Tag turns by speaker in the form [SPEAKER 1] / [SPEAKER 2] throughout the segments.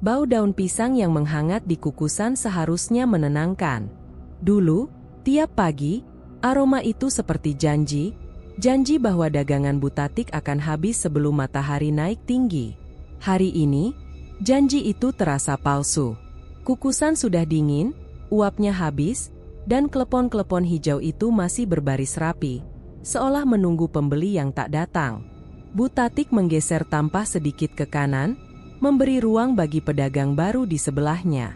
[SPEAKER 1] Bau daun pisang yang menghangat di kukusan seharusnya menenangkan. Dulu, tiap pagi, aroma itu seperti janji bahwa dagangan Butatik akan habis sebelum matahari naik tinggi. Hari ini, janji itu terasa palsu. Kukusan sudah dingin, uapnya habis, dan klepon-klepon hijau itu masih berbaris rapi, seolah menunggu pembeli yang tak datang. Butatik menggeser tampah sedikit ke kanan, memberi ruang bagi pedagang baru di sebelahnya.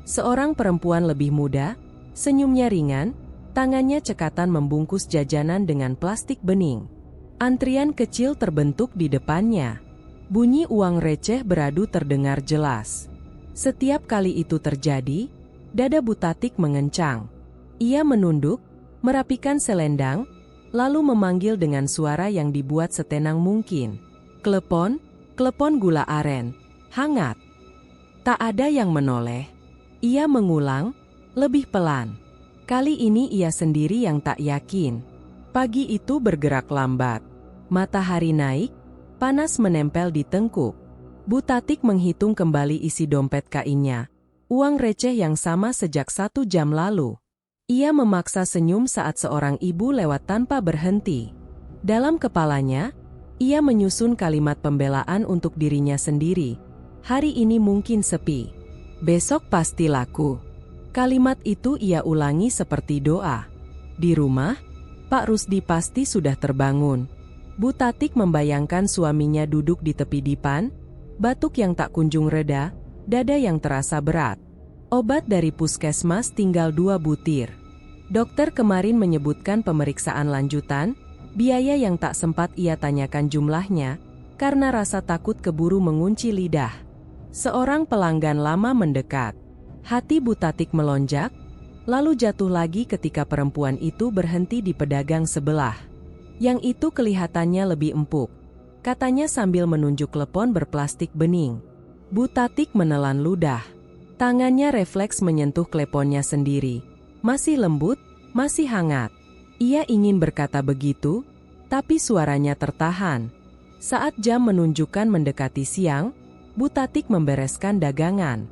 [SPEAKER 1] Seorang perempuan lebih muda, senyumnya ringan, tangannya cekatan membungkus jajanan dengan plastik bening. Antrian kecil terbentuk di depannya. Bunyi uang receh beradu terdengar jelas. Setiap kali itu terjadi, dada Butatik mengencang. Ia menunduk, merapikan selendang, lalu memanggil dengan suara yang dibuat setenang mungkin. Klepon, klepon gula aren. Hangat. Tak ada yang menoleh. Ia mengulang, lebih pelan. Kali ini ia sendiri yang tak yakin. Pagi itu bergerak lambat. Matahari naik, panas menempel di tengkuk. Butatik menghitung kembali isi dompet kainnya. Uang receh yang sama sejak 1 jam lalu. Ia memaksa senyum saat seorang ibu lewat tanpa berhenti. Dalam kepalanya, ia menyusun kalimat pembelaan untuk dirinya sendiri. Hari ini mungkin sepi. Besok pasti laku. Kalimat itu ia ulangi seperti doa. Di rumah, Pak Rusdi pasti sudah terbangun. Butatik membayangkan suaminya duduk di tepi dipan, batuk yang tak kunjung reda, dada yang terasa berat. Obat dari puskesmas tinggal 2 butir. Dokter kemarin menyebutkan pemeriksaan lanjutan, biaya yang tak sempat ia tanyakan jumlahnya, karena rasa takut keburu mengunci lidah. Seorang pelanggan lama mendekat. Hati Butatik melonjak, lalu jatuh lagi ketika perempuan itu berhenti di pedagang sebelah. Yang itu kelihatannya lebih empuk, katanya sambil menunjuk klepon berplastik bening. Butatik menelan ludah. Tangannya refleks menyentuh kleponnya sendiri. Masih lembut, masih hangat. Ia ingin berkata begitu, tapi suaranya tertahan. Saat jam menunjukkan mendekati siang, Butatik membereskan dagangan.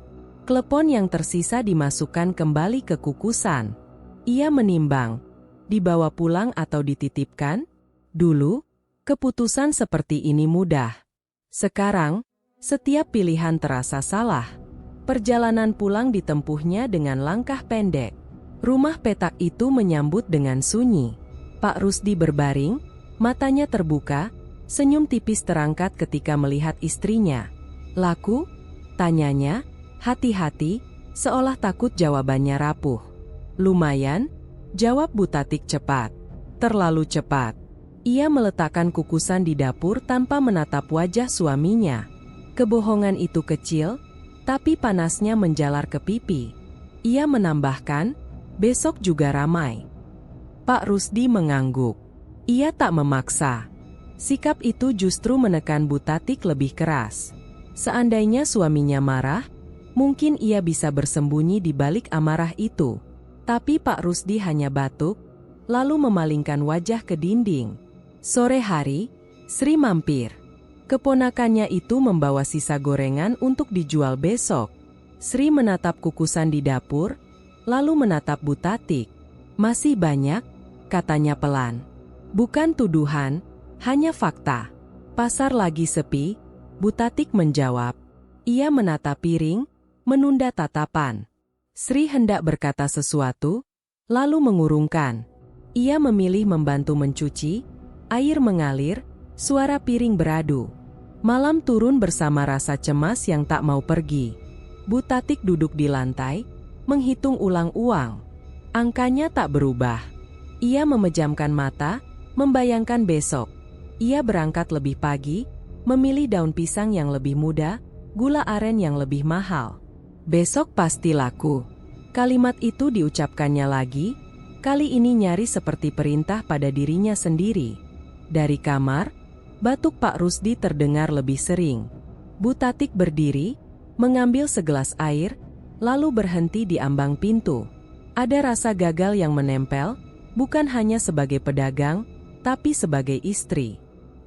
[SPEAKER 1] Klepon yang tersisa dimasukkan kembali ke kukusan. Ia menimbang, dibawa pulang atau dititipkan? Dulu, keputusan seperti ini mudah. Sekarang, setiap pilihan terasa salah. Perjalanan pulang ditempuhnya dengan langkah pendek. Rumah petak itu menyambut dengan sunyi. Pak Rusdi berbaring, matanya terbuka, senyum tipis terangkat ketika melihat istrinya. Laku? Tanyanya, hati-hati, seolah takut jawabannya rapuh. Lumayan, jawab Butatik cepat. Terlalu cepat. Ia meletakkan kukusan di dapur tanpa menatap wajah suaminya. Kebohongan itu kecil, tapi panasnya menjalar ke pipi. Ia menambahkan, besok juga ramai. Pak Rusdi mengangguk. Ia tak memaksa. Sikap itu justru menekan Butatik lebih keras. Seandainya suaminya marah, mungkin ia bisa bersembunyi di balik amarah itu. Tapi Pak Rusdi hanya batuk, lalu memalingkan wajah ke dinding. Sore hari, Sri mampir. Keponakannya itu membawa sisa gorengan untuk dijual besok. Sri menatap kukusan di dapur, lalu menatap Butatik. Masih banyak, katanya pelan. Bukan tuduhan, hanya fakta. Pasar lagi sepi, Butatik menjawab. Ia menatap piring, menunda tatapan. Sri hendak berkata sesuatu, lalu mengurungkan. Ia memilih membantu mencuci, air mengalir, suara piring beradu. Malam turun bersama rasa cemas yang tak mau pergi. Butatik duduk di lantai, menghitung ulang uang. Angkanya tak berubah. Ia memejamkan mata, membayangkan besok. Ia berangkat lebih pagi, memilih daun pisang yang lebih muda, gula aren yang lebih mahal. Besok pasti laku. Kalimat itu diucapkannya lagi, kali ini nyaris seperti perintah pada dirinya sendiri. Dari kamar, batuk Pak Rusdi terdengar lebih sering. Butatik berdiri, mengambil segelas air, lalu berhenti di ambang pintu. Ada rasa gagal yang menempel, bukan hanya sebagai pedagang, tapi sebagai istri.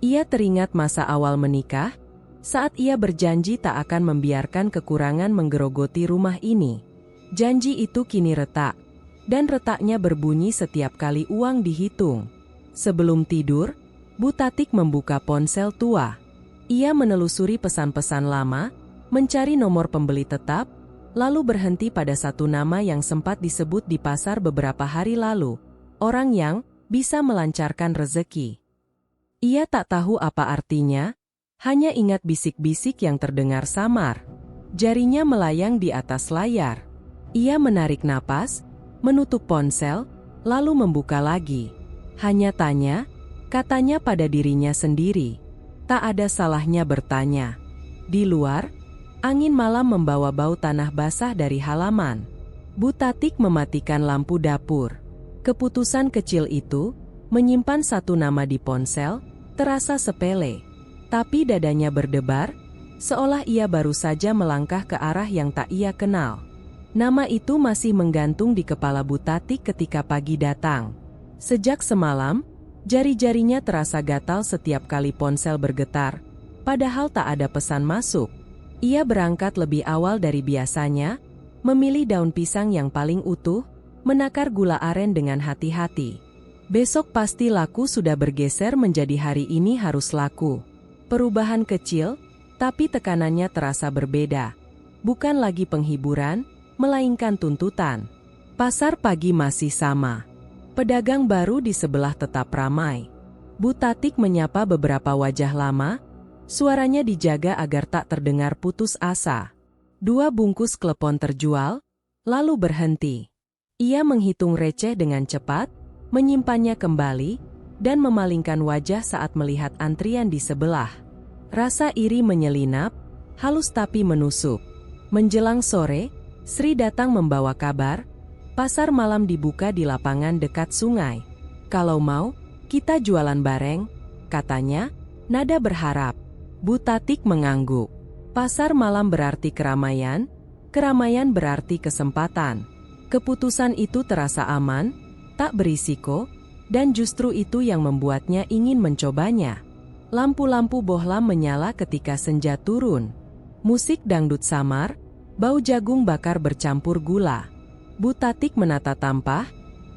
[SPEAKER 1] Ia teringat masa awal menikah, Saat ia berjanji tak akan membiarkan kekurangan menggerogoti rumah ini. Janji itu kini retak, dan retaknya berbunyi setiap kali uang dihitung. Sebelum tidur, Bu Tatik membuka ponsel tua. Ia menelusuri pesan-pesan lama, mencari nomor pembeli tetap, lalu berhenti pada satu nama yang sempat disebut di pasar beberapa hari lalu. Orang yang bisa melancarkan rezeki. Ia tak tahu apa artinya, hanya ingat bisik-bisik yang terdengar samar. Jarinya melayang di atas layar. Ia menarik napas, menutup ponsel, lalu membuka lagi. Hanya tanya, katanya pada dirinya sendiri. Tak ada salahnya bertanya. Di luar, angin malam membawa bau tanah basah dari halaman. Bu Tatik mematikan lampu dapur. Keputusan kecil itu, menyimpan satu nama di ponsel, terasa sepele. Tapi dadanya berdebar, seolah ia baru saja melangkah ke arah yang tak ia kenal. Nama itu masih menggantung di kepala Bu Tatik ketika pagi datang. Sejak semalam, jari-jarinya terasa gatal setiap kali ponsel bergetar, padahal tak ada pesan masuk. Ia berangkat lebih awal dari biasanya, memilih daun pisang yang paling utuh, menakar gula aren dengan hati-hati. Besok pasti laku sudah bergeser menjadi hari ini harus laku. Perubahan kecil, tapi tekanannya terasa berbeda. Bukan lagi penghiburan, melainkan tuntutan. Pasar pagi masih sama. Pedagang baru di sebelah tetap ramai. Bu Tatik menyapa beberapa wajah lama, suaranya dijaga agar tak terdengar putus asa. 2 bungkus klepon terjual, lalu berhenti. Ia menghitung receh dengan cepat, menyimpannya kembali, dan memalingkan wajah saat melihat antrian di sebelah. Rasa iri menyelinap, halus tapi menusuk. Menjelang sore, Sri datang membawa kabar, pasar malam dibuka di lapangan dekat sungai. Kalau mau, kita jualan bareng, katanya, nada berharap. Bu Tatik mengangguk. Pasar malam berarti keramaian, keramaian berarti kesempatan. Keputusan itu terasa aman, tak berisiko, dan justru itu yang membuatnya ingin mencobanya. Lampu-lampu bohlam menyala ketika senja turun. Musik dangdut samar, bau jagung bakar bercampur gula. Bu Tatik menata tampah,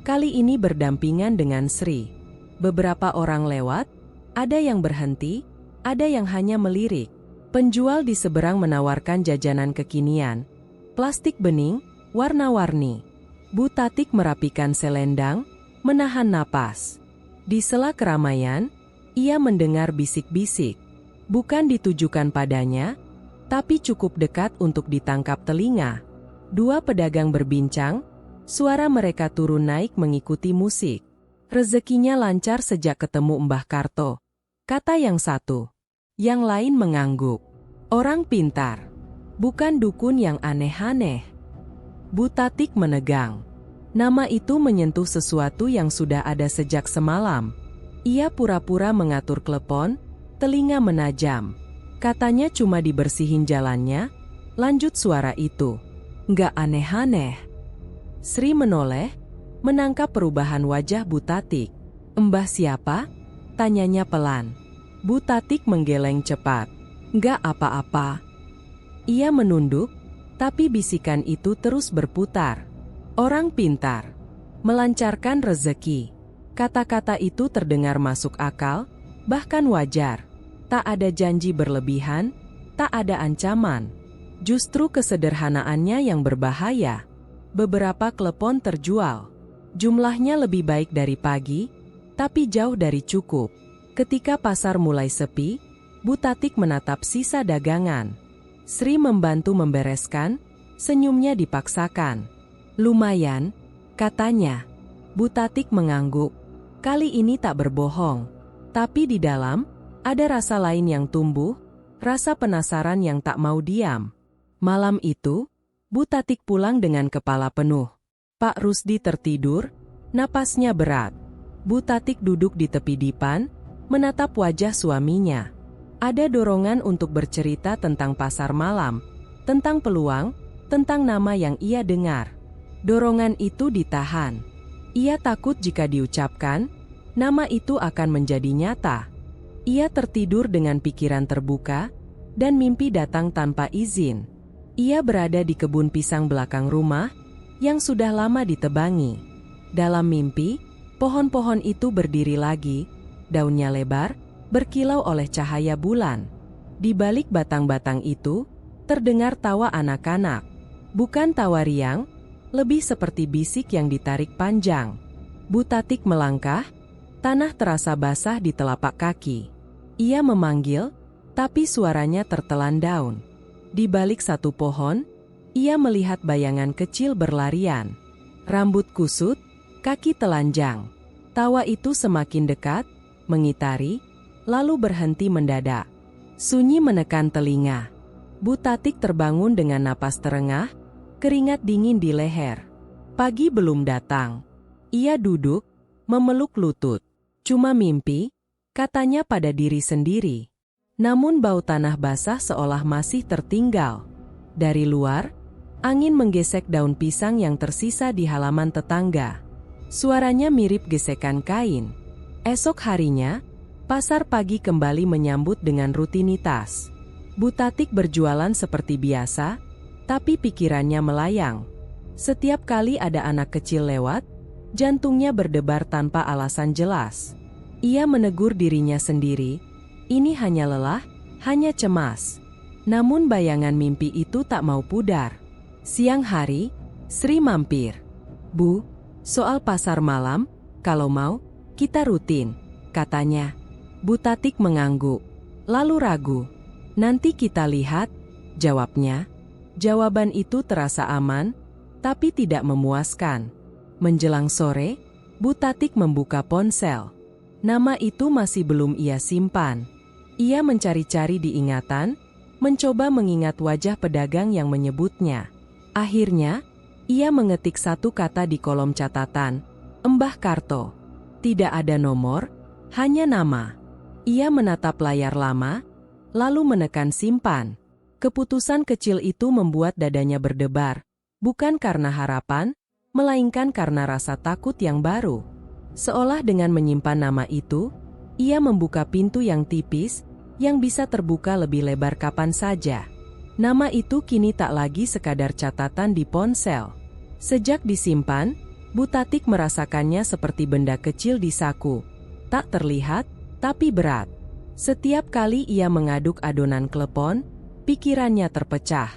[SPEAKER 1] kali ini berdampingan dengan Sri. Beberapa orang lewat, ada yang berhenti, ada yang hanya melirik. Penjual di seberang menawarkan jajanan kekinian, plastik bening, warna-warni. Bu Tatik merapikan selendang, menahan napas. Di sela keramaian, ia mendengar bisik-bisik. Bukan ditujukan padanya, tapi cukup dekat untuk ditangkap telinga. 2 pedagang berbincang, suara mereka turun naik mengikuti musik. Rezekinya lancar sejak ketemu Mbah Karto, kata yang satu. Yang lain mengangguk. Orang pintar, bukan dukun yang aneh-aneh. Bu Tatik menegang. Nama itu menyentuh sesuatu yang sudah ada sejak semalam. Ia pura-pura mengatur klepon, telinga menajam. Katanya cuma dibersihin jalannya, lanjut suara itu. Nggak aneh-aneh. Sri menoleh, menangkap perubahan wajah Bu Tatik. Mbah siapa? Tanyanya pelan. Bu Tatik menggeleng cepat. Nggak apa-apa. Ia menunduk, tapi bisikan itu terus berputar. Orang pintar, melancarkan rezeki. Kata-kata itu terdengar masuk akal, bahkan wajar. Tak ada janji berlebihan, tak ada ancaman. Justru kesederhanaannya yang berbahaya. Beberapa klepon terjual. Jumlahnya lebih baik dari pagi, tapi jauh dari cukup. Ketika pasar mulai sepi, Bu Tatik menatap sisa dagangan. Sri membantu membereskan, senyumnya dipaksakan. Lumayan, katanya. Bu Tatik mengangguk. Kali ini tak berbohong. Tapi di dalam, ada rasa lain yang tumbuh, rasa penasaran yang tak mau diam. Malam itu, Bu Tatik pulang dengan kepala penuh. Pak Rusdi tertidur, napasnya berat. Bu Tatik duduk di tepi dipan, menatap wajah suaminya. Ada dorongan untuk bercerita tentang pasar malam, tentang peluang, tentang nama yang ia dengar. Dorongan itu ditahan. Ia takut jika diucapkan, nama itu akan menjadi nyata. Ia tertidur dengan pikiran terbuka, dan mimpi datang tanpa izin. Ia berada di kebun pisang belakang rumah, yang sudah lama ditebangi. Dalam mimpi, pohon-pohon itu berdiri lagi, daunnya lebar, berkilau oleh cahaya bulan. Di balik batang-batang itu, terdengar tawa anak-anak. Bukan tawa riang, lebih seperti bisik yang ditarik panjang. Butatik melangkah, tanah terasa basah di telapak kaki. Ia memanggil, tapi suaranya tertelan daun. Di balik satu pohon, ia melihat bayangan kecil berlarian. Rambut kusut, kaki telanjang. Tawa itu semakin dekat, mengitari, lalu berhenti mendadak. Sunyi menekan telinga. Butatik terbangun dengan napas terengah, keringat dingin di leher. Pagi belum datang. Ia duduk, memeluk lutut. Cuma mimpi, katanya pada diri sendiri. Namun bau tanah basah seolah masih tertinggal. Dari luar, angin menggesek daun pisang yang tersisa di halaman tetangga. Suaranya mirip gesekan kain. Esok harinya, pasar pagi kembali menyambut dengan rutinitas. Butatik berjualan seperti biasa, tapi pikirannya melayang. Setiap kali ada anak kecil lewat, jantungnya berdebar tanpa alasan jelas. Ia menegur dirinya sendiri, ini hanya lelah, hanya cemas. Namun bayangan mimpi itu tak mau pudar. Siang hari, Sri mampir. "Bu, soal pasar malam, kalau mau, kita rutin," katanya. Butatik mengangguk, lalu ragu. "Nanti kita lihat," jawabnya. Jawaban itu terasa aman, tapi tidak memuaskan. Menjelang sore, Butatik membuka ponsel. Nama itu masih belum ia simpan. Ia mencari-cari di ingatan, mencoba mengingat wajah pedagang yang menyebutnya. Akhirnya, ia mengetik satu kata di kolom catatan, "Mbah Karto." Tidak ada nomor, hanya nama. Ia menatap layar lama, lalu menekan simpan. Keputusan kecil itu membuat dadanya berdebar, bukan karena harapan, melainkan karena rasa takut yang baru. Seolah dengan menyimpan nama itu, ia membuka pintu yang tipis, yang bisa terbuka lebih lebar kapan saja. Nama itu kini tak lagi sekadar catatan di ponsel. Sejak disimpan, Butatik merasakannya seperti benda kecil di saku. Tak terlihat, tapi berat. Setiap kali ia mengaduk adonan klepon, pikirannya terpecah.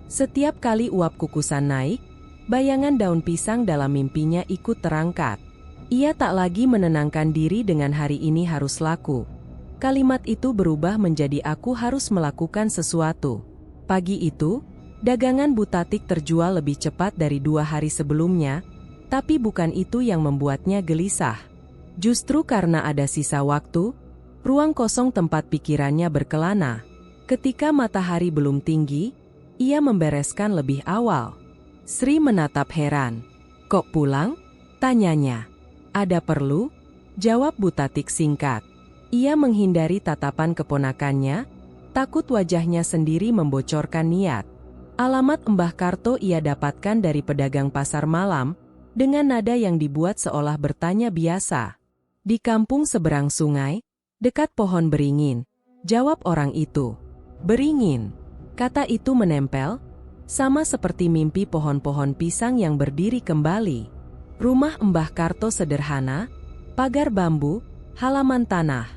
[SPEAKER 1] Setiap kali uap kukusan naik, bayangan daun pisang dalam mimpinya ikut terangkat. Ia tak lagi menenangkan diri dengan hari ini harus laku. Kalimat itu berubah menjadi aku harus melakukan sesuatu. Pagi itu, dagangan Butatik terjual lebih cepat dari 2 hari sebelumnya, tapi bukan itu yang membuatnya gelisah. Justru karena ada sisa waktu, ruang kosong tempat pikirannya berkelana. Ketika matahari belum tinggi, ia membereskan lebih awal. Sri menatap heran. "Kok pulang?" tanyanya. "Ada perlu?" jawab Butatik singkat. Ia menghindari tatapan keponakannya, takut wajahnya sendiri membocorkan niat. Alamat Mbah Karto ia dapatkan dari pedagang pasar malam, dengan nada yang dibuat seolah bertanya biasa. "Di kampung seberang sungai, dekat pohon beringin," jawab orang itu. "Beringin," kata itu menempel, sama seperti mimpi pohon-pohon pisang yang berdiri kembali. Rumah Mbah Karto sederhana, pagar bambu, halaman tanah.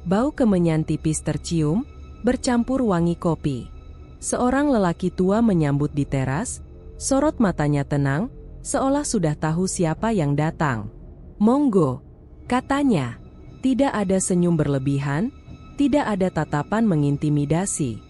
[SPEAKER 1] Bau kemenyan tipis tercium, bercampur wangi kopi. Seorang lelaki tua menyambut di teras, sorot matanya tenang, seolah sudah tahu siapa yang datang. "Monggo," katanya. Tidak ada senyum berlebihan, tidak ada tatapan mengintimidasi.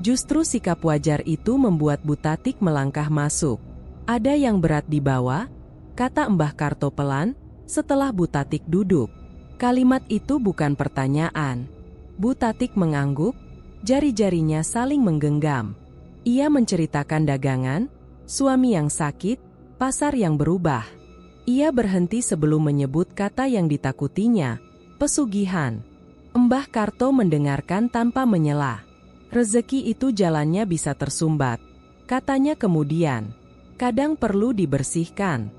[SPEAKER 1] Justru sikap wajar itu membuat Butatik melangkah masuk. "Ada yang berat di bawah?" kata Mbah Karto pelan, setelah Butatik duduk. Kalimat itu bukan pertanyaan. Butatik mengangguk, jari-jarinya saling menggenggam. Ia menceritakan dagangan, suami yang sakit, pasar yang berubah. Ia berhenti sebelum menyebut kata yang ditakutinya, pesugihan. Mbah Karto mendengarkan tanpa menyela. "Rezeki itu jalannya bisa tersumbat," katanya kemudian. "Kadang perlu dibersihkan."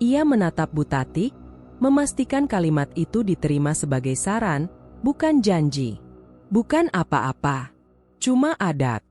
[SPEAKER 1] Ia menatap Butatik, memastikan kalimat itu diterima sebagai saran, bukan janji. "Bukan apa-apa. Cuma adat.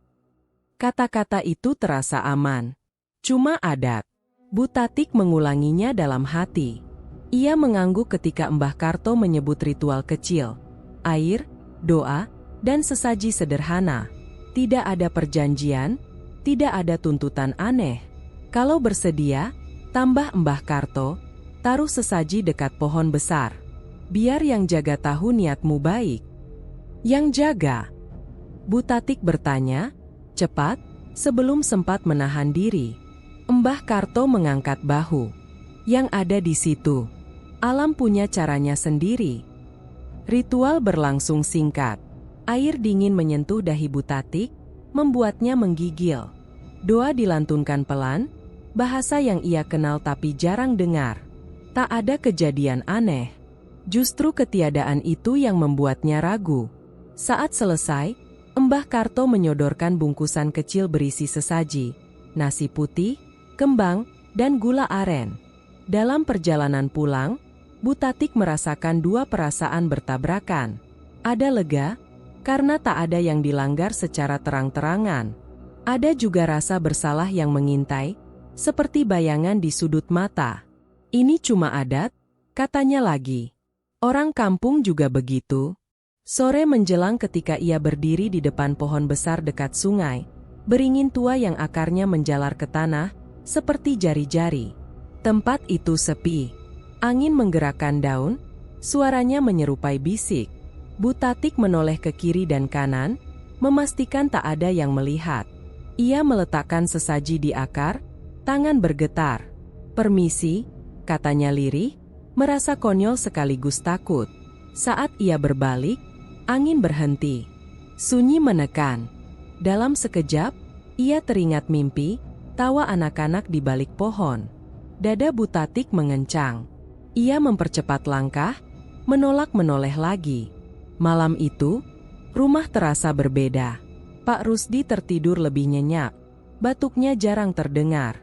[SPEAKER 1] Kata-kata itu terasa aman. Cuma adat. Bu Tatik mengulanginya dalam hati. Ia mengangguk ketika Mbah Karto menyebut ritual kecil. Air, doa, dan sesaji sederhana. Tidak ada perjanjian, tidak ada tuntutan aneh. Kalau bersedia, tambah Mbah Karto, taruh sesaji dekat pohon besar. Biar yang jaga tahu niatmu baik. Yang jaga? Bu Tatik bertanya, cepat, sebelum sempat menahan diri. Mbah Karto mengangkat bahu. Yang ada di situ. Alam punya caranya sendiri. Ritual berlangsung singkat. Air dingin menyentuh dahi Bu Tatik, membuatnya menggigil. Doa dilantunkan pelan, bahasa yang ia kenal tapi jarang dengar. Tak ada kejadian aneh. Justru ketiadaan itu yang membuatnya ragu. Saat selesai, Mbah Karto menyodorkan bungkusan kecil berisi sesaji, nasi putih, kembang, dan gula aren. Dalam perjalanan pulang, Bu Tatik merasakan dua perasaan bertabrakan. Ada lega, karena tak ada yang dilanggar secara terang-terangan. Ada juga rasa bersalah yang mengintai, seperti bayangan di sudut mata. Ini cuma adat, katanya lagi. Orang kampung juga begitu. Sore menjelang ketika ia berdiri di depan pohon besar dekat sungai, beringin tua yang akarnya menjalar ke tanah, seperti jari-jari. Tempat itu sepi. Angin menggerakkan daun, suaranya menyerupai bisik. Bu Tatik menoleh ke kiri dan kanan, memastikan tak ada yang melihat. Ia meletakkan sesaji di akar, tangan bergetar. "Permisi," katanya lirih, merasa konyol sekaligus takut. Saat ia berbalik, angin berhenti. Sunyi menekan. Dalam sekejap, ia teringat mimpi, tawa anak-anak di balik pohon. Dada Bu Tatik mengencang. Ia mempercepat langkah, menolak-menoleh lagi. Malam itu, rumah terasa berbeda. Pak Rusdi tertidur lebih nyenyak. Batuknya jarang terdengar.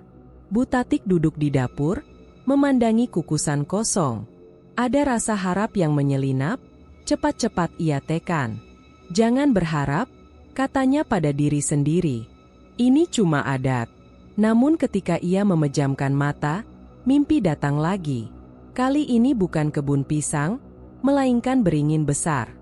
[SPEAKER 1] Bu Tatik duduk di dapur, memandangi kukusan kosong. Ada rasa harap yang menyelinap. Cepat-cepat ia tekan. Jangan berharap, katanya pada diri sendiri. Ini cuma adat. Namun ketika ia memejamkan mata, mimpi datang lagi. Kali ini bukan kebun pisang, melainkan beringin besar.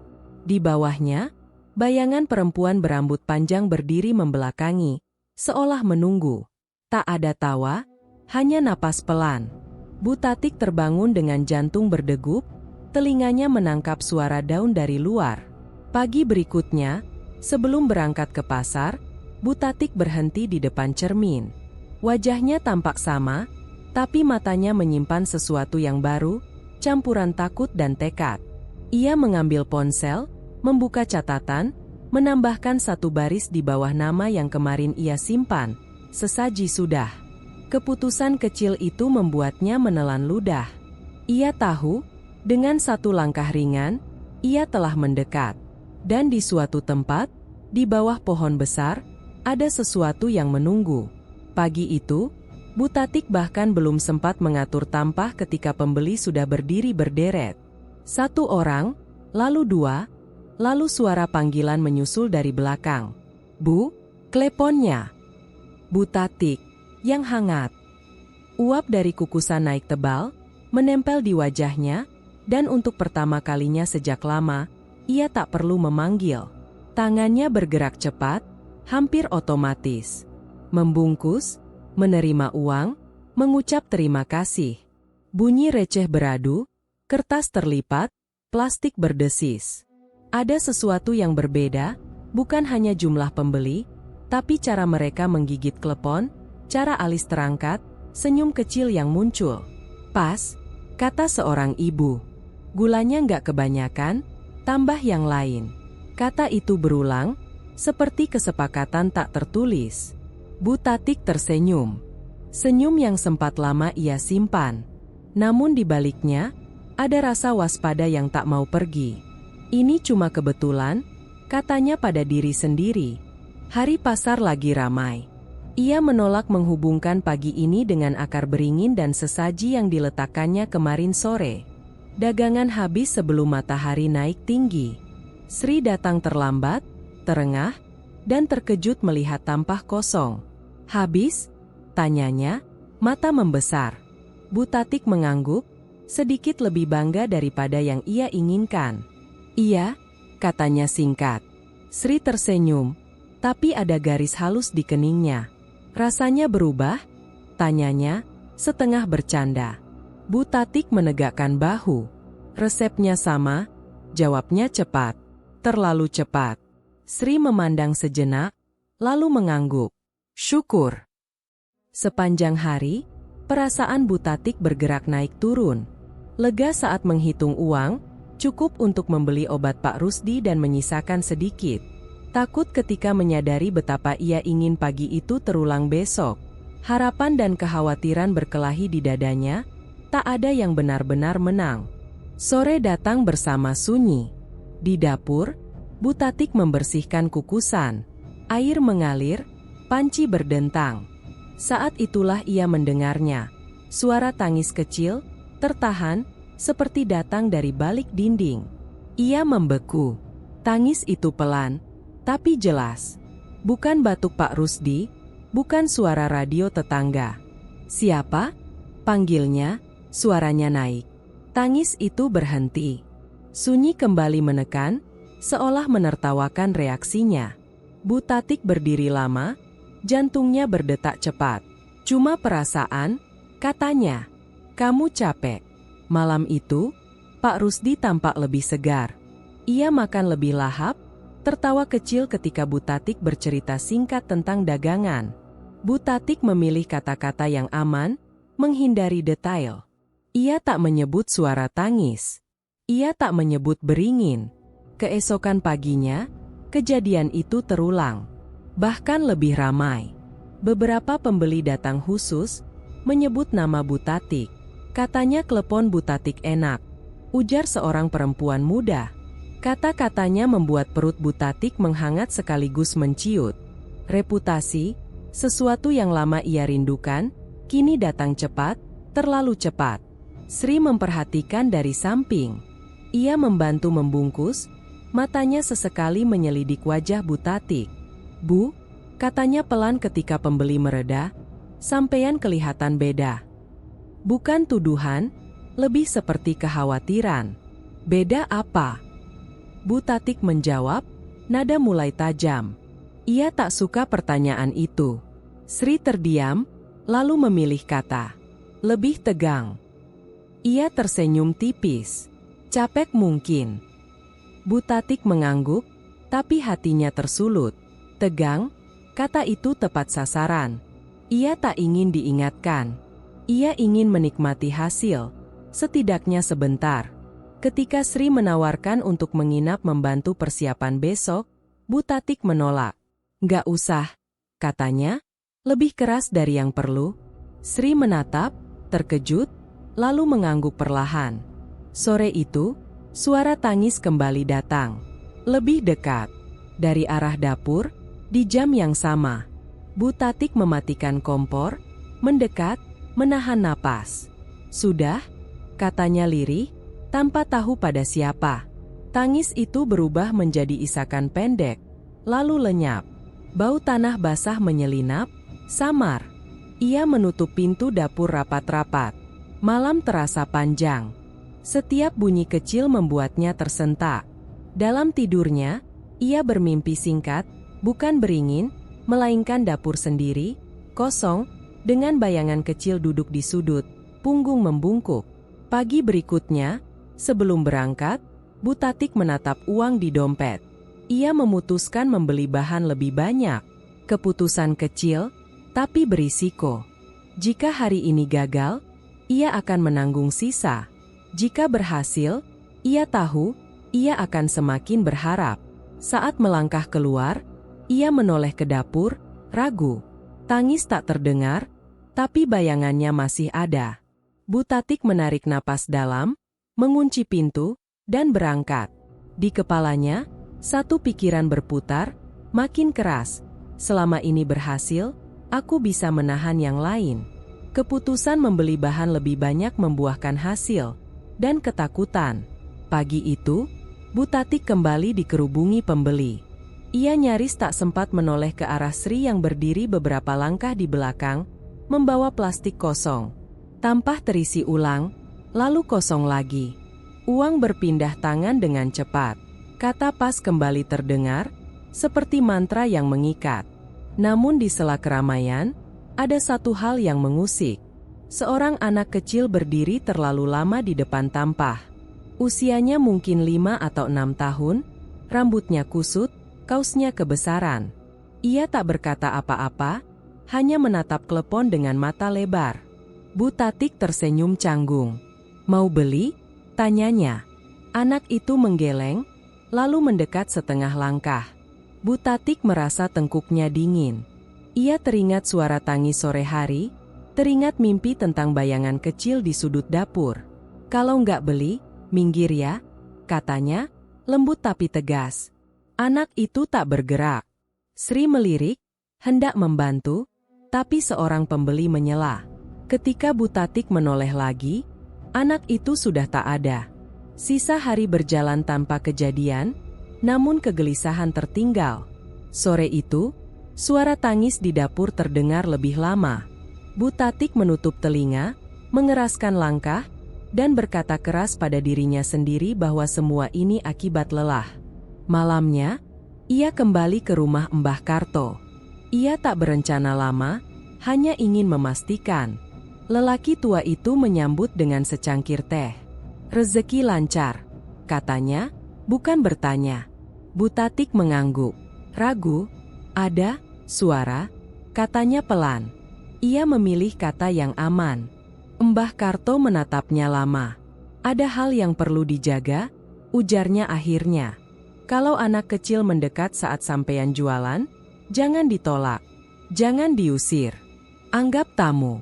[SPEAKER 1] Di bawahnya, bayangan perempuan berambut panjang berdiri membelakangi, seolah menunggu. Tak ada tawa, hanya napas pelan. Bu Tatik terbangun dengan jantung berdegup, telinganya menangkap suara daun dari luar. Pagi berikutnya, sebelum berangkat ke pasar, Bu Tatik berhenti di depan cermin. Wajahnya tampak sama, tapi matanya menyimpan sesuatu yang baru, campuran takut dan tekad. Ia mengambil ponsel, membuka catatan, menambahkan satu baris di bawah nama yang kemarin ia simpan. Sesaji sudah. Keputusan kecil itu membuatnya menelan ludah. Ia tahu, dengan satu langkah ringan, ia telah mendekat. Dan di suatu tempat, di bawah pohon besar, ada sesuatu yang menunggu. Pagi itu, Bu Tatik bahkan belum sempat mengatur tampah ketika pembeli sudah berdiri berderet. Satu orang, lalu dua, lalu suara panggilan menyusul dari belakang. "Bu, kleponnya." Bu Tatik, yang hangat. Uap dari kukusan naik tebal, menempel di wajahnya, dan untuk pertama kalinya sejak lama, ia tak perlu memanggil. Tangannya bergerak cepat, hampir otomatis. Membungkus, menerima uang, mengucap terima kasih. Bunyi receh beradu, kertas terlipat, plastik berdesis. Ada sesuatu yang berbeda, bukan hanya jumlah pembeli, tapi cara mereka menggigit klepon, cara alis terangkat, senyum kecil yang muncul. "Pas," kata seorang ibu. "Gulanya nggak kebanyakan, tambah yang lain." Kata itu berulang, seperti kesepakatan tak tertulis. Bu Tatik tersenyum. Senyum yang sempat lama ia simpan. Namun di baliknya, ada rasa waspada yang tak mau pergi. "Ini cuma kebetulan," katanya pada diri sendiri. Hari pasar lagi ramai. Ia menolak menghubungkan pagi ini dengan akar beringin dan sesaji yang diletakkannya kemarin sore. Dagangan habis sebelum matahari naik tinggi. Sri datang terlambat, terengah, dan terkejut melihat tampah kosong. "Habis?" tanyanya, mata membesar. Bu Tatik mengangguk, sedikit lebih bangga daripada yang ia inginkan. "Iya," katanya singkat. Sri tersenyum, tapi ada garis halus di keningnya. "Rasanya berubah?" tanyanya, setengah bercanda. Bu Tatik menegakkan bahu. "Resepnya sama," jawabnya cepat. "Terlalu cepat." Sri memandang sejenak, lalu mengangguk. "Syukur." Sepanjang hari, perasaan Bu Tatik bergerak naik turun. Lega saat menghitung uang, cukup untuk membeli obat Pak Rusdi dan menyisakan sedikit. Takut ketika menyadari betapa ia ingin pagi itu terulang besok. Harapan dan kekhawatiran berkelahi di dadanya, tak ada yang benar-benar menang. Sore datang bersama sunyi. Di dapur, Bu Tatik membersihkan kukusan. Air mengalir, panci berdentang. Saat itulah ia mendengarnya. Suara tangis kecil, tertahan, seperti datang dari balik dinding. Ia membeku. Tangis itu pelan, tapi jelas. Bukan batuk Pak Rusdi, bukan suara radio tetangga. "Siapa?" panggilnya, suaranya naik. Tangis itu berhenti. Sunyi kembali menekan, seolah menertawakan reaksinya. Bu Tatik berdiri lama, jantungnya berdetak cepat. "Cuma perasaan," katanya. "Kamu capek." Malam itu, Pak Rusdi tampak lebih segar. Ia makan lebih lahap, tertawa kecil ketika Bu Tatik bercerita singkat tentang dagangan. Bu Tatik memilih kata-kata yang aman, menghindari detail. Ia tak menyebut suara tangis. Ia tak menyebut beringin. Keesokan paginya, kejadian itu terulang. Bahkan lebih ramai. Beberapa pembeli datang khusus, menyebut nama Bu Tatik. Katanya klepon Bu Tatik enak, ujar seorang perempuan muda. Kata-katanya membuat perut Bu Tatik menghangat sekaligus menciut. Reputasi, sesuatu yang lama ia rindukan, kini datang cepat, terlalu cepat. Sri memperhatikan dari samping. Ia membantu membungkus, matanya sesekali menyelidik wajah Bu Tatik. "Bu," katanya pelan ketika pembeli mereda, "sampean kelihatan beda." Bukan tuduhan, lebih seperti kekhawatiran. "Beda apa?" Bu Tatik menjawab, nada mulai tajam. Ia tak suka pertanyaan itu. Sri terdiam, lalu memilih kata, "Lebih tegang." Ia tersenyum tipis. "Capek mungkin." Bu Tatik mengangguk, tapi hatinya tersulut. Tegang, kata itu tepat sasaran. Ia tak ingin diingatkan. Ia ingin menikmati hasil, setidaknya sebentar. Ketika Sri menawarkan untuk menginap membantu persiapan besok, Bu Tatik menolak. "Nggak usah," katanya, lebih keras dari yang perlu. Sri menatap, terkejut, lalu mengangguk perlahan. Sore itu, suara tangis kembali datang. Lebih dekat. Dari arah dapur, di jam yang sama. Bu Tatik mematikan kompor, mendekat, menahan napas. "Sudah?" katanya lirih, tanpa tahu pada siapa. Tangis itu berubah menjadi isakan pendek, lalu lenyap. Bau tanah basah menyelinap, samar. Ia menutup pintu dapur rapat-rapat. Malam terasa panjang. Setiap bunyi kecil membuatnya tersentak. Dalam tidurnya, ia bermimpi singkat, bukan beringin, melainkan dapur sendiri, kosong, dengan bayangan kecil duduk di sudut, punggung membungkuk. Pagi berikutnya, sebelum berangkat, Bu Tatik menatap uang di dompet. Ia memutuskan membeli bahan lebih banyak. Keputusan kecil, tapi berisiko. Jika hari ini gagal, ia akan menanggung sisa. Jika berhasil, ia tahu, ia akan semakin berharap. Saat melangkah keluar, ia menoleh ke dapur, ragu. Tangis tak terdengar, tapi bayangannya masih ada. Bu Tatik menarik napas dalam, mengunci pintu, dan berangkat. Di kepalanya, satu pikiran berputar, makin keras. Selama ini berhasil, aku bisa menahan yang lain. Keputusan membeli bahan lebih banyak membuahkan hasil, dan ketakutan. Pagi itu, Bu Tatik kembali dikerubungi pembeli. Ia nyaris tak sempat menoleh ke arah Sri yang berdiri beberapa langkah di belakang, membawa plastik kosong. Tampah terisi ulang, lalu kosong lagi. Uang berpindah tangan dengan cepat. Kata pas kembali terdengar, seperti mantra yang mengikat. Namun di sela keramaian, ada satu hal yang mengusik. Seorang anak kecil berdiri terlalu lama di depan tampah. Usianya mungkin 5 atau 6 tahun, rambutnya kusut, kaosnya kebesaran. Ia tak berkata apa-apa, hanya menatap klepon dengan mata lebar. Bu Tatik tersenyum canggung. "Mau beli?" tanyanya. Anak itu menggeleng, lalu mendekat setengah langkah. Bu Tatik merasa tengkuknya dingin. Ia teringat suara tangis sore hari, teringat mimpi tentang bayangan kecil di sudut dapur. "Kalau nggak beli, minggir ya," katanya, lembut tapi tegas. Anak itu tak bergerak. Sri melirik, hendak membantu, tapi seorang pembeli menyela. Ketika Bu Tatik menoleh lagi, anak itu sudah tak ada. Sisa hari berjalan tanpa kejadian, namun kegelisahan tertinggal. Sore itu, suara tangis di dapur terdengar lebih lama. Bu Tatik menutup telinga, mengeraskan langkah, dan berkata keras pada dirinya sendiri bahwa semua ini akibat lelah. Malamnya, ia kembali ke rumah Mbah Karto. Ia tak berencana lama, hanya ingin memastikan. Lelaki tua itu menyambut dengan secangkir teh. "Rezeki lancar," katanya, bukan bertanya. Bu Tatik mengangguk. "Ragu?" "Ada suara," katanya pelan. Ia memilih kata yang aman. Mbah Karto menatapnya lama. "Ada hal yang perlu dijaga," ujarnya akhirnya. "Kalau anak kecil mendekat saat sampean jualan, jangan ditolak. Jangan diusir. Anggap tamu."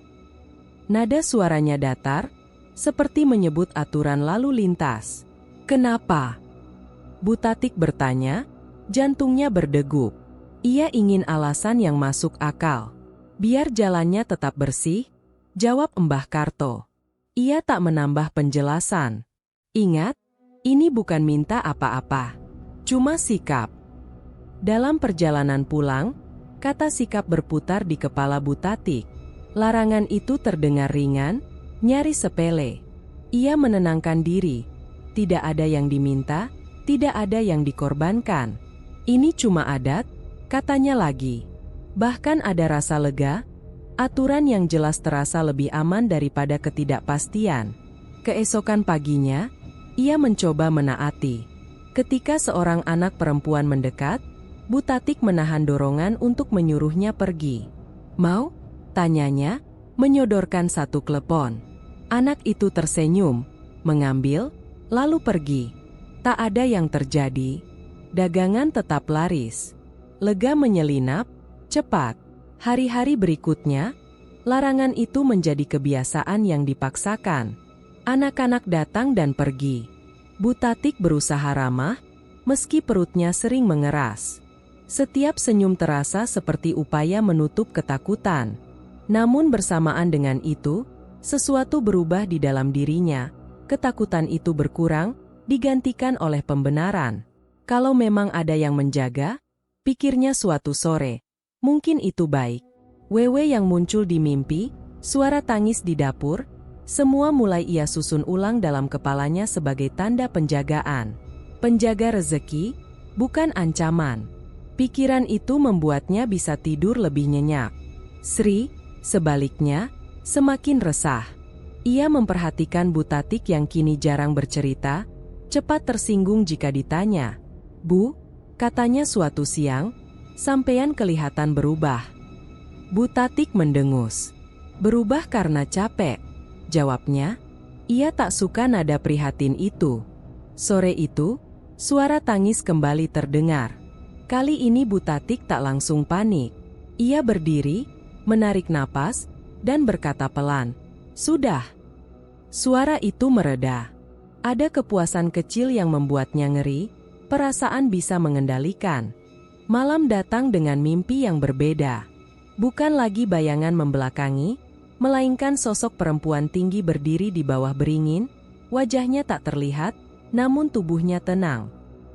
[SPEAKER 1] Nada suaranya datar, seperti menyebut aturan lalu lintas. "Kenapa?" Bu Tatik bertanya, jantungnya berdegup. Ia ingin alasan yang masuk akal. "Biar jalannya tetap bersih," jawab Mbah Karto. Ia tak menambah penjelasan. "Ingat, ini bukan minta apa-apa. Cuma sikap." Dalam perjalanan pulang, kata sikap berputar di kepala Bu Tatik. Larangan itu terdengar ringan, nyaris sepele. Ia menenangkan diri. Tidak ada yang diminta, tidak ada yang dikorbankan. "Ini cuma adat," katanya lagi. Bahkan ada rasa lega, aturan yang jelas terasa lebih aman daripada ketidakpastian. Keesokan paginya, ia mencoba menaati. Ketika seorang anak perempuan mendekat, Bu Tatik menahan dorongan untuk menyuruhnya pergi. "Mau?" tanyanya, menyodorkan satu klepon. Anak itu tersenyum, mengambil, lalu pergi. Tak ada yang terjadi. Dagangan tetap laris. Lega menyelinap, cepat. Hari-hari berikutnya, larangan itu menjadi kebiasaan yang dipaksakan. Anak-anak datang dan pergi. Bu Tatik berusaha ramah, meski perutnya sering mengeras. Setiap senyum terasa seperti upaya menutup ketakutan. Namun bersamaan dengan itu, sesuatu berubah di dalam dirinya. Ketakutan itu berkurang, digantikan oleh pembenaran. Kalau memang ada yang menjaga, pikirnya suatu sore, mungkin itu baik. Wewe yang muncul di mimpi, suara tangis di dapur, semua mulai ia susun ulang dalam kepalanya sebagai tanda penjagaan. Penjaga rezeki, bukan ancaman. Pikiran itu membuatnya bisa tidur lebih nyenyak. Sri, sebaliknya, semakin resah. Ia memperhatikan Bu Tatik yang kini jarang bercerita, cepat tersinggung jika ditanya. "Bu," katanya suatu siang, "sampean kelihatan berubah." Bu Tatik mendengus. "Berubah karena capek," jawabnya. Ia tak suka nada prihatin itu. Sore itu, suara tangis kembali terdengar. Kali ini Bu Tatik tak langsung panik. Ia berdiri, menarik napas, dan berkata pelan, "Sudah." Suara itu mereda. Ada kepuasan kecil yang membuatnya ngeri, perasaan bisa mengendalikan. Malam datang dengan mimpi yang berbeda. Bukan lagi bayangan membelakangi, melainkan sosok perempuan tinggi berdiri di bawah beringin, wajahnya tak terlihat, namun tubuhnya tenang.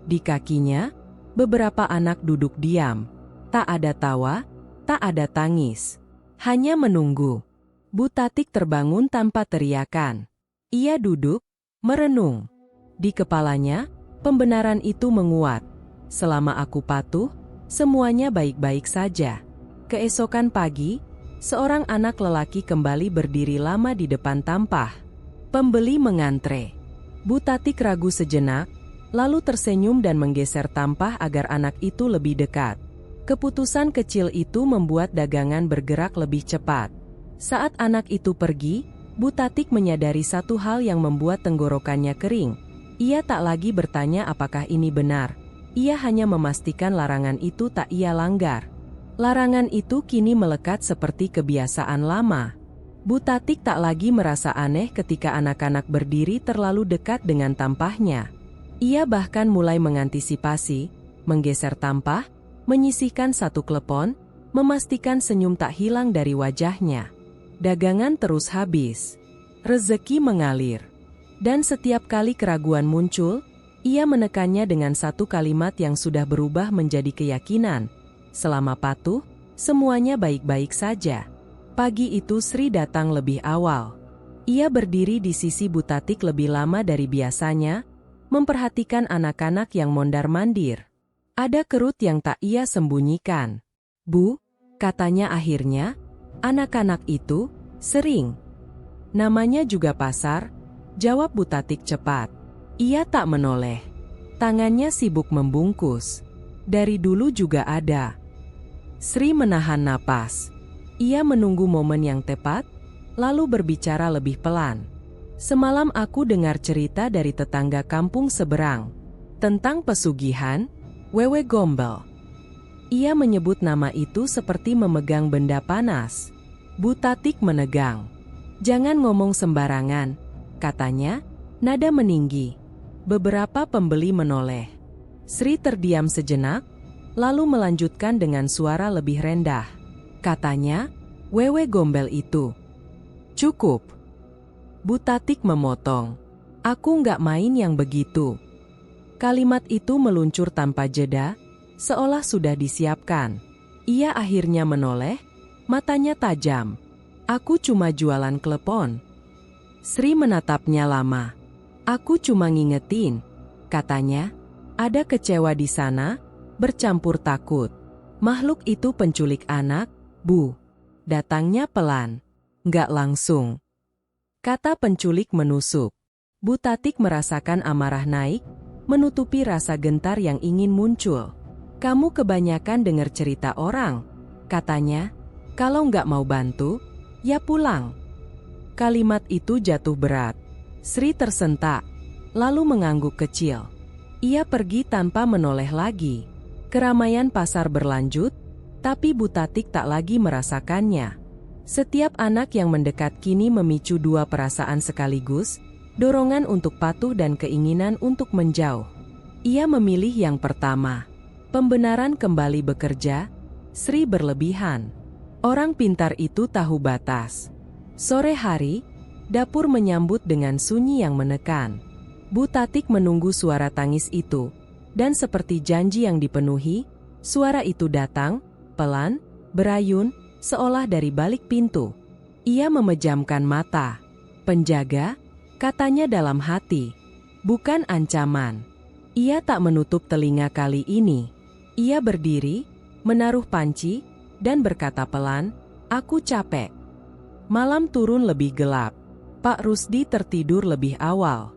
[SPEAKER 1] Di kakinya, Beberapa anak duduk diam. Tak ada tawa, tak ada tangis. Hanya menunggu. Bu Tatik terbangun tanpa teriakan. Ia duduk, merenung. Di kepalanya, pembenaran itu menguat. Selama aku patuh, semuanya baik-baik saja. Keesokan pagi, seorang anak lelaki kembali berdiri lama di depan tampah. Pembeli mengantre. Bu Tatik ragu sejenak, lalu tersenyum dan menggeser tampah agar anak itu lebih dekat. Keputusan kecil itu membuat dagangan bergerak lebih cepat. Saat anak itu pergi, Bu Tatik menyadari satu hal yang membuat tenggorokannya kering. Ia tak lagi bertanya apakah ini benar. Ia hanya memastikan larangan itu tak ia langgar. Larangan itu kini melekat seperti kebiasaan lama. Bu Tatik tak lagi merasa aneh ketika anak-anak berdiri terlalu dekat dengan tampahnya. Ia bahkan mulai mengantisipasi, menggeser tampah, menyisihkan satu klepon, memastikan senyum tak hilang dari wajahnya. Dagangan terus habis. Rezeki mengalir. Dan setiap kali keraguan muncul, ia menekannya dengan satu kalimat yang sudah berubah menjadi keyakinan. Selama patuh, semuanya baik-baik saja. Pagi itu Sri datang lebih awal. Ia berdiri di sisi Bu Tatik lebih lama dari biasanya, memperhatikan anak-anak yang mondar-mandir. Ada kerut yang tak ia sembunyikan. "Bu," katanya akhirnya, "anak-anak itu sering." "Namanya juga pasar," jawab Bu Tatik cepat. Ia tak menoleh. Tangannya sibuk membungkus. "Dari dulu juga ada." Sri menahan napas. Ia menunggu momen yang tepat, lalu berbicara lebih pelan. "Semalam aku dengar cerita dari tetangga kampung seberang. Tentang pesugihan, Wewe Gombel." Ia menyebut nama itu seperti memegang benda panas. Bu Tatik menegang. "Jangan ngomong sembarangan," katanya, nada meninggi. Beberapa pembeli menoleh. Sri terdiam sejenak, lalu melanjutkan dengan suara lebih rendah. Katanya, "Wewe Gombel itu." "Cukup." Bu Tatik memotong. "Aku nggak main yang begitu." Kalimat itu meluncur tanpa jeda, seolah sudah disiapkan. Ia akhirnya menoleh, matanya tajam. "Aku cuma jualan klepon." Sri menatapnya lama. "Aku cuma ngingetin," katanya. Ada kecewa di sana, bercampur takut. "Makhluk itu penculik anak, Bu." Datangnya pelan, nggak langsung. Kata penculik menusuk. Bu Tatik merasakan amarah naik, menutupi rasa gentar yang ingin muncul. "Kamu kebanyakan dengar cerita orang," katanya. "Kalau nggak mau bantu, ya pulang." Kalimat itu jatuh berat. Sri tersentak, lalu mengangguk kecil. Ia pergi tanpa menoleh lagi. Keramaian pasar berlanjut, tapi Bu Tatik tak lagi merasakannya. Setiap anak yang mendekat kini memicu dua perasaan sekaligus, dorongan untuk patuh dan keinginan untuk menjauh. Ia memilih yang pertama. Pembenaran kembali bekerja, Sri berlebihan. Orang pintar itu tahu batas. Sore hari, dapur menyambut dengan sunyi yang menekan. Bu Tatik menunggu suara tangis itu, dan seperti janji yang dipenuhi, suara itu datang, pelan, berayun, seolah dari balik pintu. Ia memejamkan mata. "Penjaga," katanya dalam hati. Bukan ancaman. Ia tak menutup telinga kali ini. Ia berdiri, menaruh panci, dan berkata pelan, "Aku capek." Malam turun lebih gelap. Pak Rusdi tertidur lebih awal.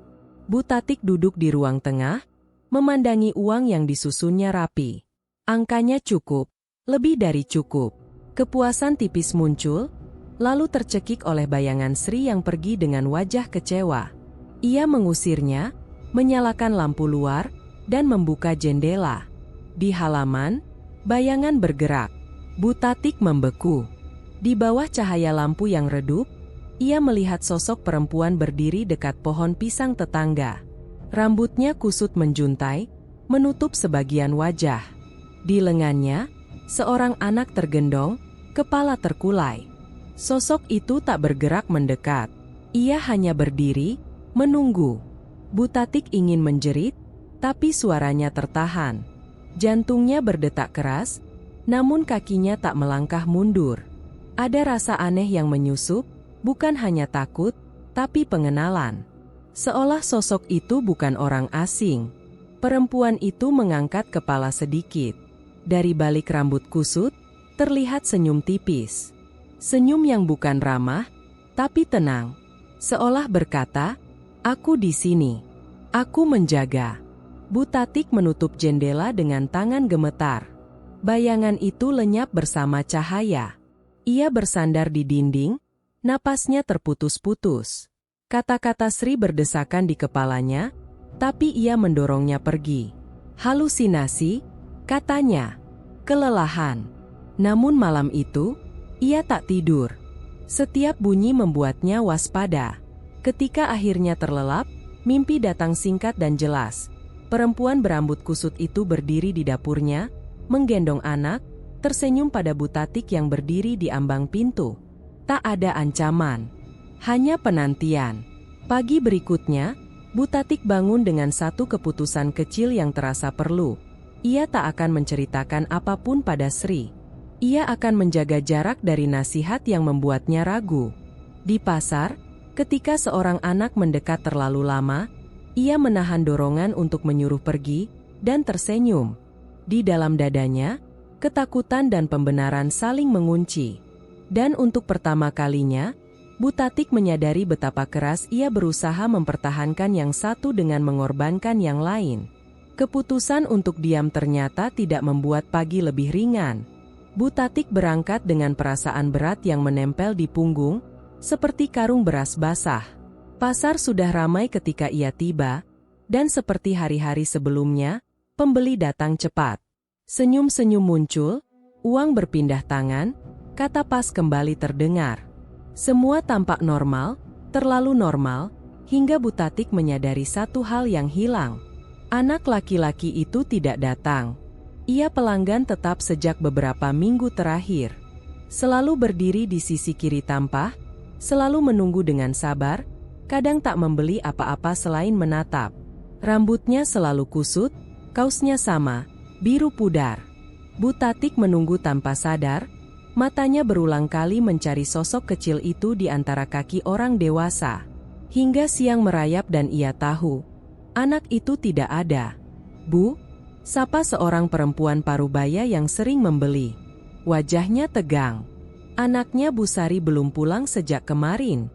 [SPEAKER 1] Bu Tatik duduk di ruang tengah, memandangi uang yang disusunnya rapi. Angkanya cukup, lebih dari cukup. Kepuasan tipis muncul, lalu tercekik oleh bayangan Sri yang pergi dengan wajah kecewa. Ia mengusirnya, menyalakan lampu luar, dan membuka jendela. Di halaman, bayangan bergerak. Bu Tatik membeku. Di bawah cahaya lampu yang redup, ia melihat sosok perempuan berdiri dekat pohon pisang tetangga. Rambutnya kusut menjuntai, menutup sebagian wajah. Di lengannya, seorang anak tergendong, kepala terkulai. Sosok itu tak bergerak mendekat. Ia hanya berdiri, menunggu. Bu Tatik ingin menjerit, tapi suaranya tertahan. Jantungnya berdetak keras, namun kakinya tak melangkah mundur. Ada rasa aneh yang menyusup, bukan hanya takut, tapi pengenalan. Seolah sosok itu bukan orang asing. Perempuan itu mengangkat kepala sedikit. Dari balik rambut kusut, terlihat senyum tipis. Senyum yang bukan ramah, tapi tenang. Seolah berkata, "Aku di sini. Aku menjaga." Bu Tatik menutup jendela dengan tangan gemetar. Bayangan itu lenyap bersama cahaya. Ia bersandar di dinding, napasnya terputus-putus. Kata-kata Sri berdesakan di kepalanya, tapi ia mendorongnya pergi. Halusinasi, katanya. Kelelahan. Namun malam itu, ia tak tidur. Setiap bunyi membuatnya waspada. Ketika akhirnya terlelap, mimpi datang singkat dan jelas. Perempuan berambut kusut itu berdiri di dapurnya, menggendong anak, tersenyum pada Bu Tatik yang berdiri di ambang pintu. Tak ada ancaman, hanya penantian. Pagi berikutnya, Bu Tatik bangun dengan satu keputusan kecil yang terasa perlu. Ia tak akan menceritakan apapun pada Sri. Ia akan menjaga jarak dari nasihat yang membuatnya ragu. Di pasar, ketika seorang anak mendekat terlalu lama, ia menahan dorongan untuk menyuruh pergi, dan tersenyum. Di dalam dadanya, ketakutan dan pembenaran saling mengunci. Dan untuk pertama kalinya, Bu Tatik menyadari betapa keras ia berusaha mempertahankan yang satu dengan mengorbankan yang lain. Keputusan untuk diam ternyata tidak membuat pagi lebih ringan. Bu Tatik berangkat dengan perasaan berat yang menempel di punggung, seperti karung beras basah. Pasar sudah ramai ketika ia tiba, dan seperti hari-hari sebelumnya, pembeli datang cepat. Senyum-senyum muncul, uang berpindah tangan, kata pas kembali terdengar. Semua tampak normal, terlalu normal, hingga Bu Tatik menyadari satu hal yang hilang. Anak laki-laki itu tidak datang. Ia pelanggan tetap sejak beberapa minggu terakhir. Selalu berdiri di sisi kiri tampah, selalu menunggu dengan sabar, kadang tak membeli apa-apa selain menatap. Rambutnya selalu kusut, kaosnya sama, biru pudar. Bu Tatik menunggu tanpa sadar, matanya berulang kali mencari sosok kecil itu di antara kaki orang dewasa. Hingga siang merayap dan ia tahu, anak itu tidak ada. "Bu?" sapa seorang perempuan parubaya yang sering membeli. Wajahnya tegang. Anaknya Bu Sari belum pulang sejak kemarin.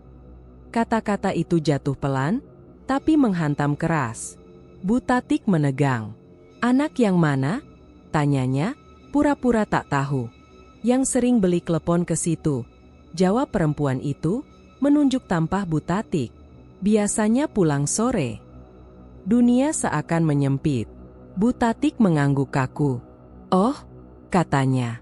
[SPEAKER 1] Kata-kata itu jatuh pelan, tapi menghantam keras. Bu Tatik menegang. "Anak yang mana?" tanyanya, pura-pura tak tahu. "Yang sering beli klepon ke situ," jawab perempuan itu, menunjuk tampah Bu Tatik. "Biasanya pulang sore." Dunia seakan menyempit. Bu Tatik mengangguk kaku. "Oh," katanya.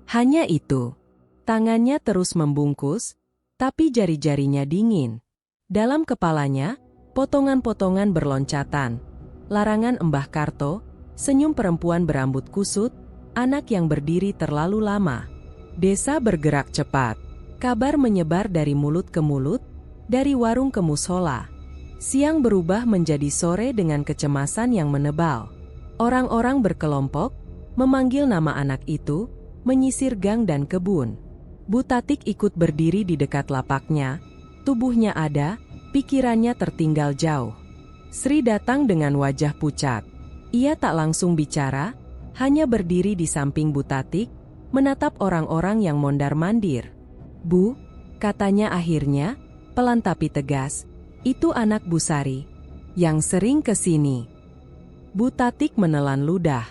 [SPEAKER 1] "Hanya itu." Tangannya terus membungkus, tapi jari-jarinya dingin. Dalam kepalanya, potongan-potongan berloncatan. Larangan Embah Karto, senyum perempuan berambut kusut, anak yang berdiri terlalu lama. Desa bergerak cepat. Kabar menyebar dari mulut ke mulut, dari warung ke musola. Siang berubah menjadi sore dengan kecemasan yang menebal. Orang-orang berkelompok, memanggil nama anak itu, menyisir gang dan kebun. Bu Tatik ikut berdiri di dekat lapaknya, tubuhnya ada, pikirannya tertinggal jauh. Sri datang dengan wajah pucat. Ia tak langsung bicara, hanya berdiri di samping Bu Tatik, menatap orang-orang yang mondar-mandir. "Bu," katanya akhirnya, pelan tapi tegas, "itu anak Bu Sari, yang sering ke sini." Bu Tatik menelan ludah.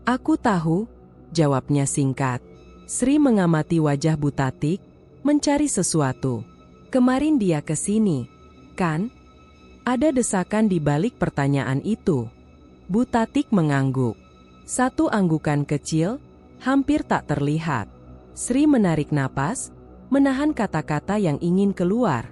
[SPEAKER 1] "Aku tahu," jawabnya singkat. Sri mengamati wajah Bu Tatik, mencari sesuatu. "Kemarin dia ke sini, kan?" Ada desakan di balik pertanyaan itu. Bu Tatik mengangguk. Satu anggukan kecil, hampir tak terlihat. Sri menarik napas, menahan kata-kata yang ingin keluar.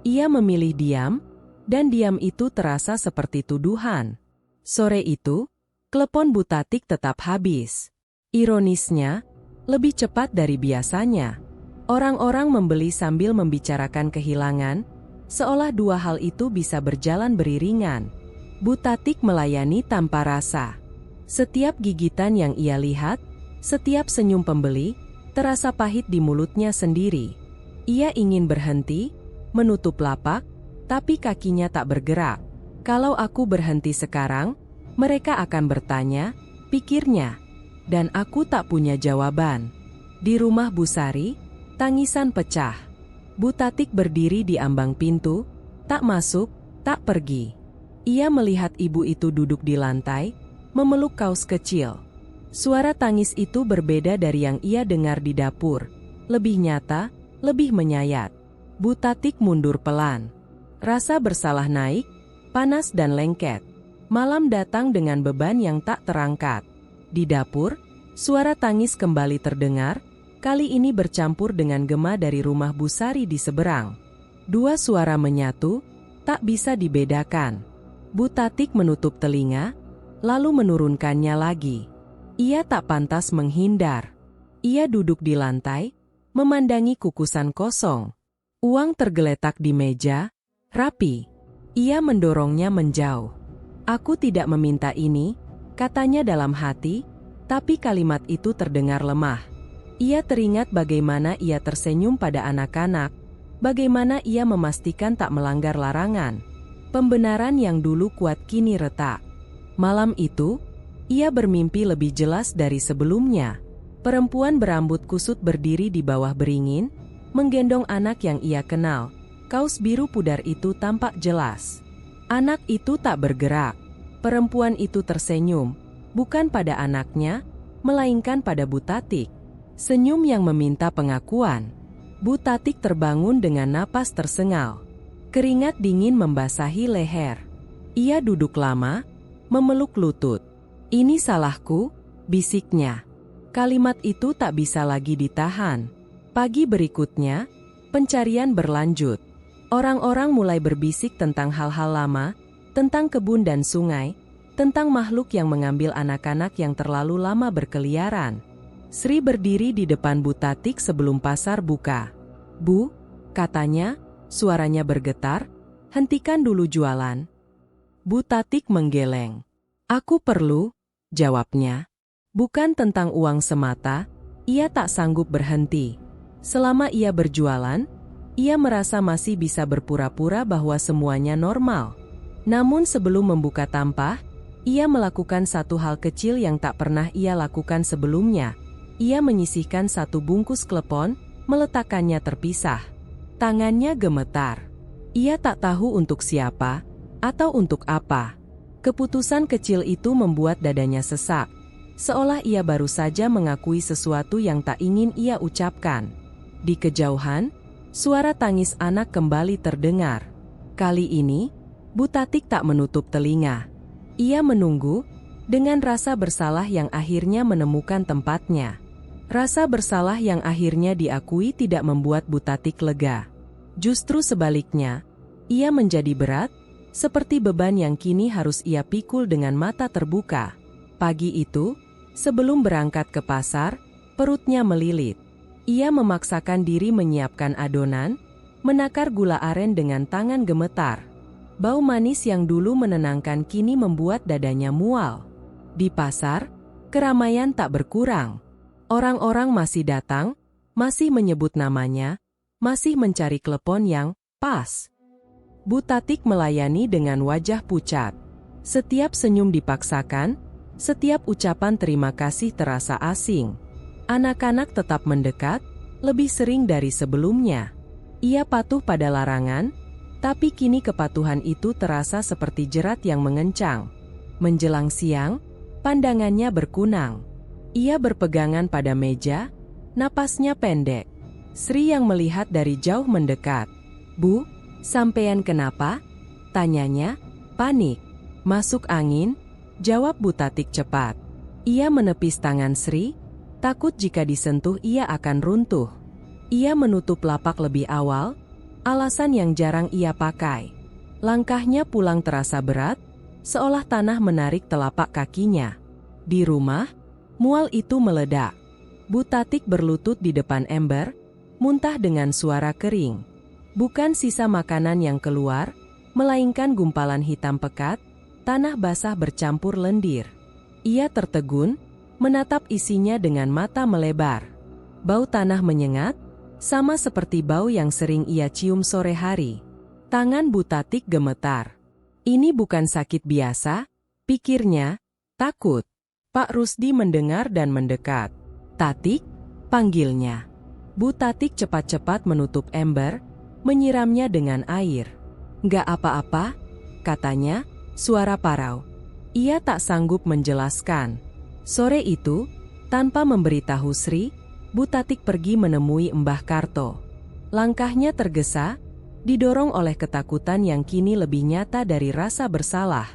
[SPEAKER 1] Ia memilih diam, dan diam itu terasa seperti tuduhan. Sore itu, klepon Bu Tatik tetap habis. Ironisnya, lebih cepat dari biasanya. Orang-orang membeli sambil membicarakan kehilangan, seolah dua hal itu bisa berjalan beriringan. Bu Tatik melayani tanpa rasa. Setiap gigitan yang ia lihat, setiap senyum pembeli, terasa pahit di mulutnya sendiri. Ia ingin berhenti, menutup lapak, tapi kakinya tak bergerak. Kalau aku berhenti sekarang, mereka akan bertanya, pikirnya. Dan aku tak punya jawaban. Di rumah Bu Sari, tangisan pecah. Bu Tatik berdiri di ambang pintu, tak masuk, tak pergi. Ia melihat ibu itu duduk di lantai, memeluk kaus kecil. Suara tangis itu berbeda dari yang ia dengar di dapur. Lebih nyata, lebih menyayat. Bu Tatik mundur pelan. Rasa bersalah naik, panas dan lengket. Malam datang dengan beban yang tak terangkat. Di dapur, suara tangis kembali terdengar, kali ini bercampur dengan gema dari rumah Bu Sari di seberang. Dua suara menyatu, tak bisa dibedakan. Bu Tatik menutup telinga, lalu menurunkannya lagi. Ia tak pantas menghindar. Ia duduk di lantai, memandangi kukusan kosong. Uang tergeletak di meja, rapi. Ia mendorongnya menjauh. "Aku tidak meminta ini," katanya dalam hati, tapi kalimat itu terdengar lemah. Ia teringat bagaimana ia tersenyum pada anak-anak, bagaimana ia memastikan tak melanggar larangan. Pembenaran yang dulu kuat kini retak. Malam itu, ia bermimpi lebih jelas dari sebelumnya. Perempuan berambut kusut berdiri di bawah beringin, menggendong anak yang ia kenal. Kaus biru pudar itu tampak jelas. Anak itu tak bergerak. Perempuan itu tersenyum, bukan pada anaknya, melainkan pada Bu Tatik. Senyum yang meminta pengakuan. Bu Tatik terbangun dengan napas tersengal. Keringat dingin membasahi leher. Ia duduk lama, memeluk lutut. "Ini salahku," bisiknya. Kalimat itu tak bisa lagi ditahan. Pagi berikutnya, pencarian berlanjut. Orang-orang mulai berbisik tentang hal-hal lama, tentang kebun dan sungai, tentang makhluk yang mengambil anak-anak yang terlalu lama berkeliaran. Sri berdiri di depan Bu Tatik sebelum pasar buka. "Bu," katanya, suaranya bergetar, "hentikan dulu jualan." Bu Tatik menggeleng. "Aku perlu," jawabnya. Bukan tentang uang semata, ia tak sanggup berhenti. Selama ia berjualan, ia merasa masih bisa berpura-pura bahwa semuanya normal. Namun sebelum membuka tampah, ia melakukan satu hal kecil yang tak pernah ia lakukan sebelumnya. Ia menyisihkan satu bungkus klepon, meletakkannya terpisah. Tangannya gemetar. Ia tak tahu untuk siapa, atau untuk apa. Keputusan kecil itu membuat dadanya sesak. Seolah ia baru saja mengakui sesuatu yang tak ingin ia ucapkan. Di kejauhan, suara tangis anak kembali terdengar. Kali ini, Bu Tatik tak menutup telinga. Ia menunggu, dengan rasa bersalah yang akhirnya menemukan tempatnya. Rasa bersalah yang akhirnya diakui tidak membuat Bu Tatik lega. Justru sebaliknya, ia menjadi berat, seperti beban yang kini harus ia pikul dengan mata terbuka. Pagi itu, sebelum berangkat ke pasar, perutnya melilit. Ia memaksakan diri menyiapkan adonan, menakar gula aren dengan tangan gemetar. Bau manis yang dulu menenangkan kini membuat dadanya mual. Di pasar, keramaian tak berkurang. Orang-orang masih datang, masih menyebut namanya, masih mencari klepon yang pas. Bu Tatik melayani dengan wajah pucat. Setiap senyum dipaksakan, setiap ucapan terima kasih terasa asing. Anak-anak tetap mendekat, lebih sering dari sebelumnya. Ia patuh pada larangan, tapi kini kepatuhan itu terasa seperti jerat yang mengencang. Menjelang siang, pandangannya berkunang. Ia berpegangan pada meja, napasnya pendek. Sri yang melihat dari jauh mendekat. "Bu, sampean kenapa?" tanyanya, panik. "Masuk angin," jawab Bu Tatik cepat. Ia menepis tangan Sri, takut jika disentuh ia akan runtuh. Ia menutup lapak lebih awal, alasan yang jarang ia pakai. Langkahnya pulang terasa berat, seolah tanah menarik telapak kakinya. Di rumah, mual itu meledak. Bu Tatik berlutut di depan ember, muntah dengan suara kering. Bukan sisa makanan yang keluar, melainkan gumpalan hitam pekat, tanah basah bercampur lendir. Ia tertegun, menatap isinya dengan mata melebar. Bau tanah menyengat, sama seperti bau yang sering ia cium sore hari. Tangan Bu Tatik gemetar. Ini bukan sakit biasa, pikirnya, takut. Pak Rusdi mendengar dan mendekat. "Tatik?" panggilnya. Bu Tatik cepat-cepat menutup ember, menyiramnya dengan air. "Nggak apa-apa," katanya, suara parau. Ia tak sanggup menjelaskan. Sore itu, tanpa memberitahu Sri, Bu Tatik pergi menemui Mbah Karto. Langkahnya tergesa, didorong oleh ketakutan yang kini lebih nyata dari rasa bersalah.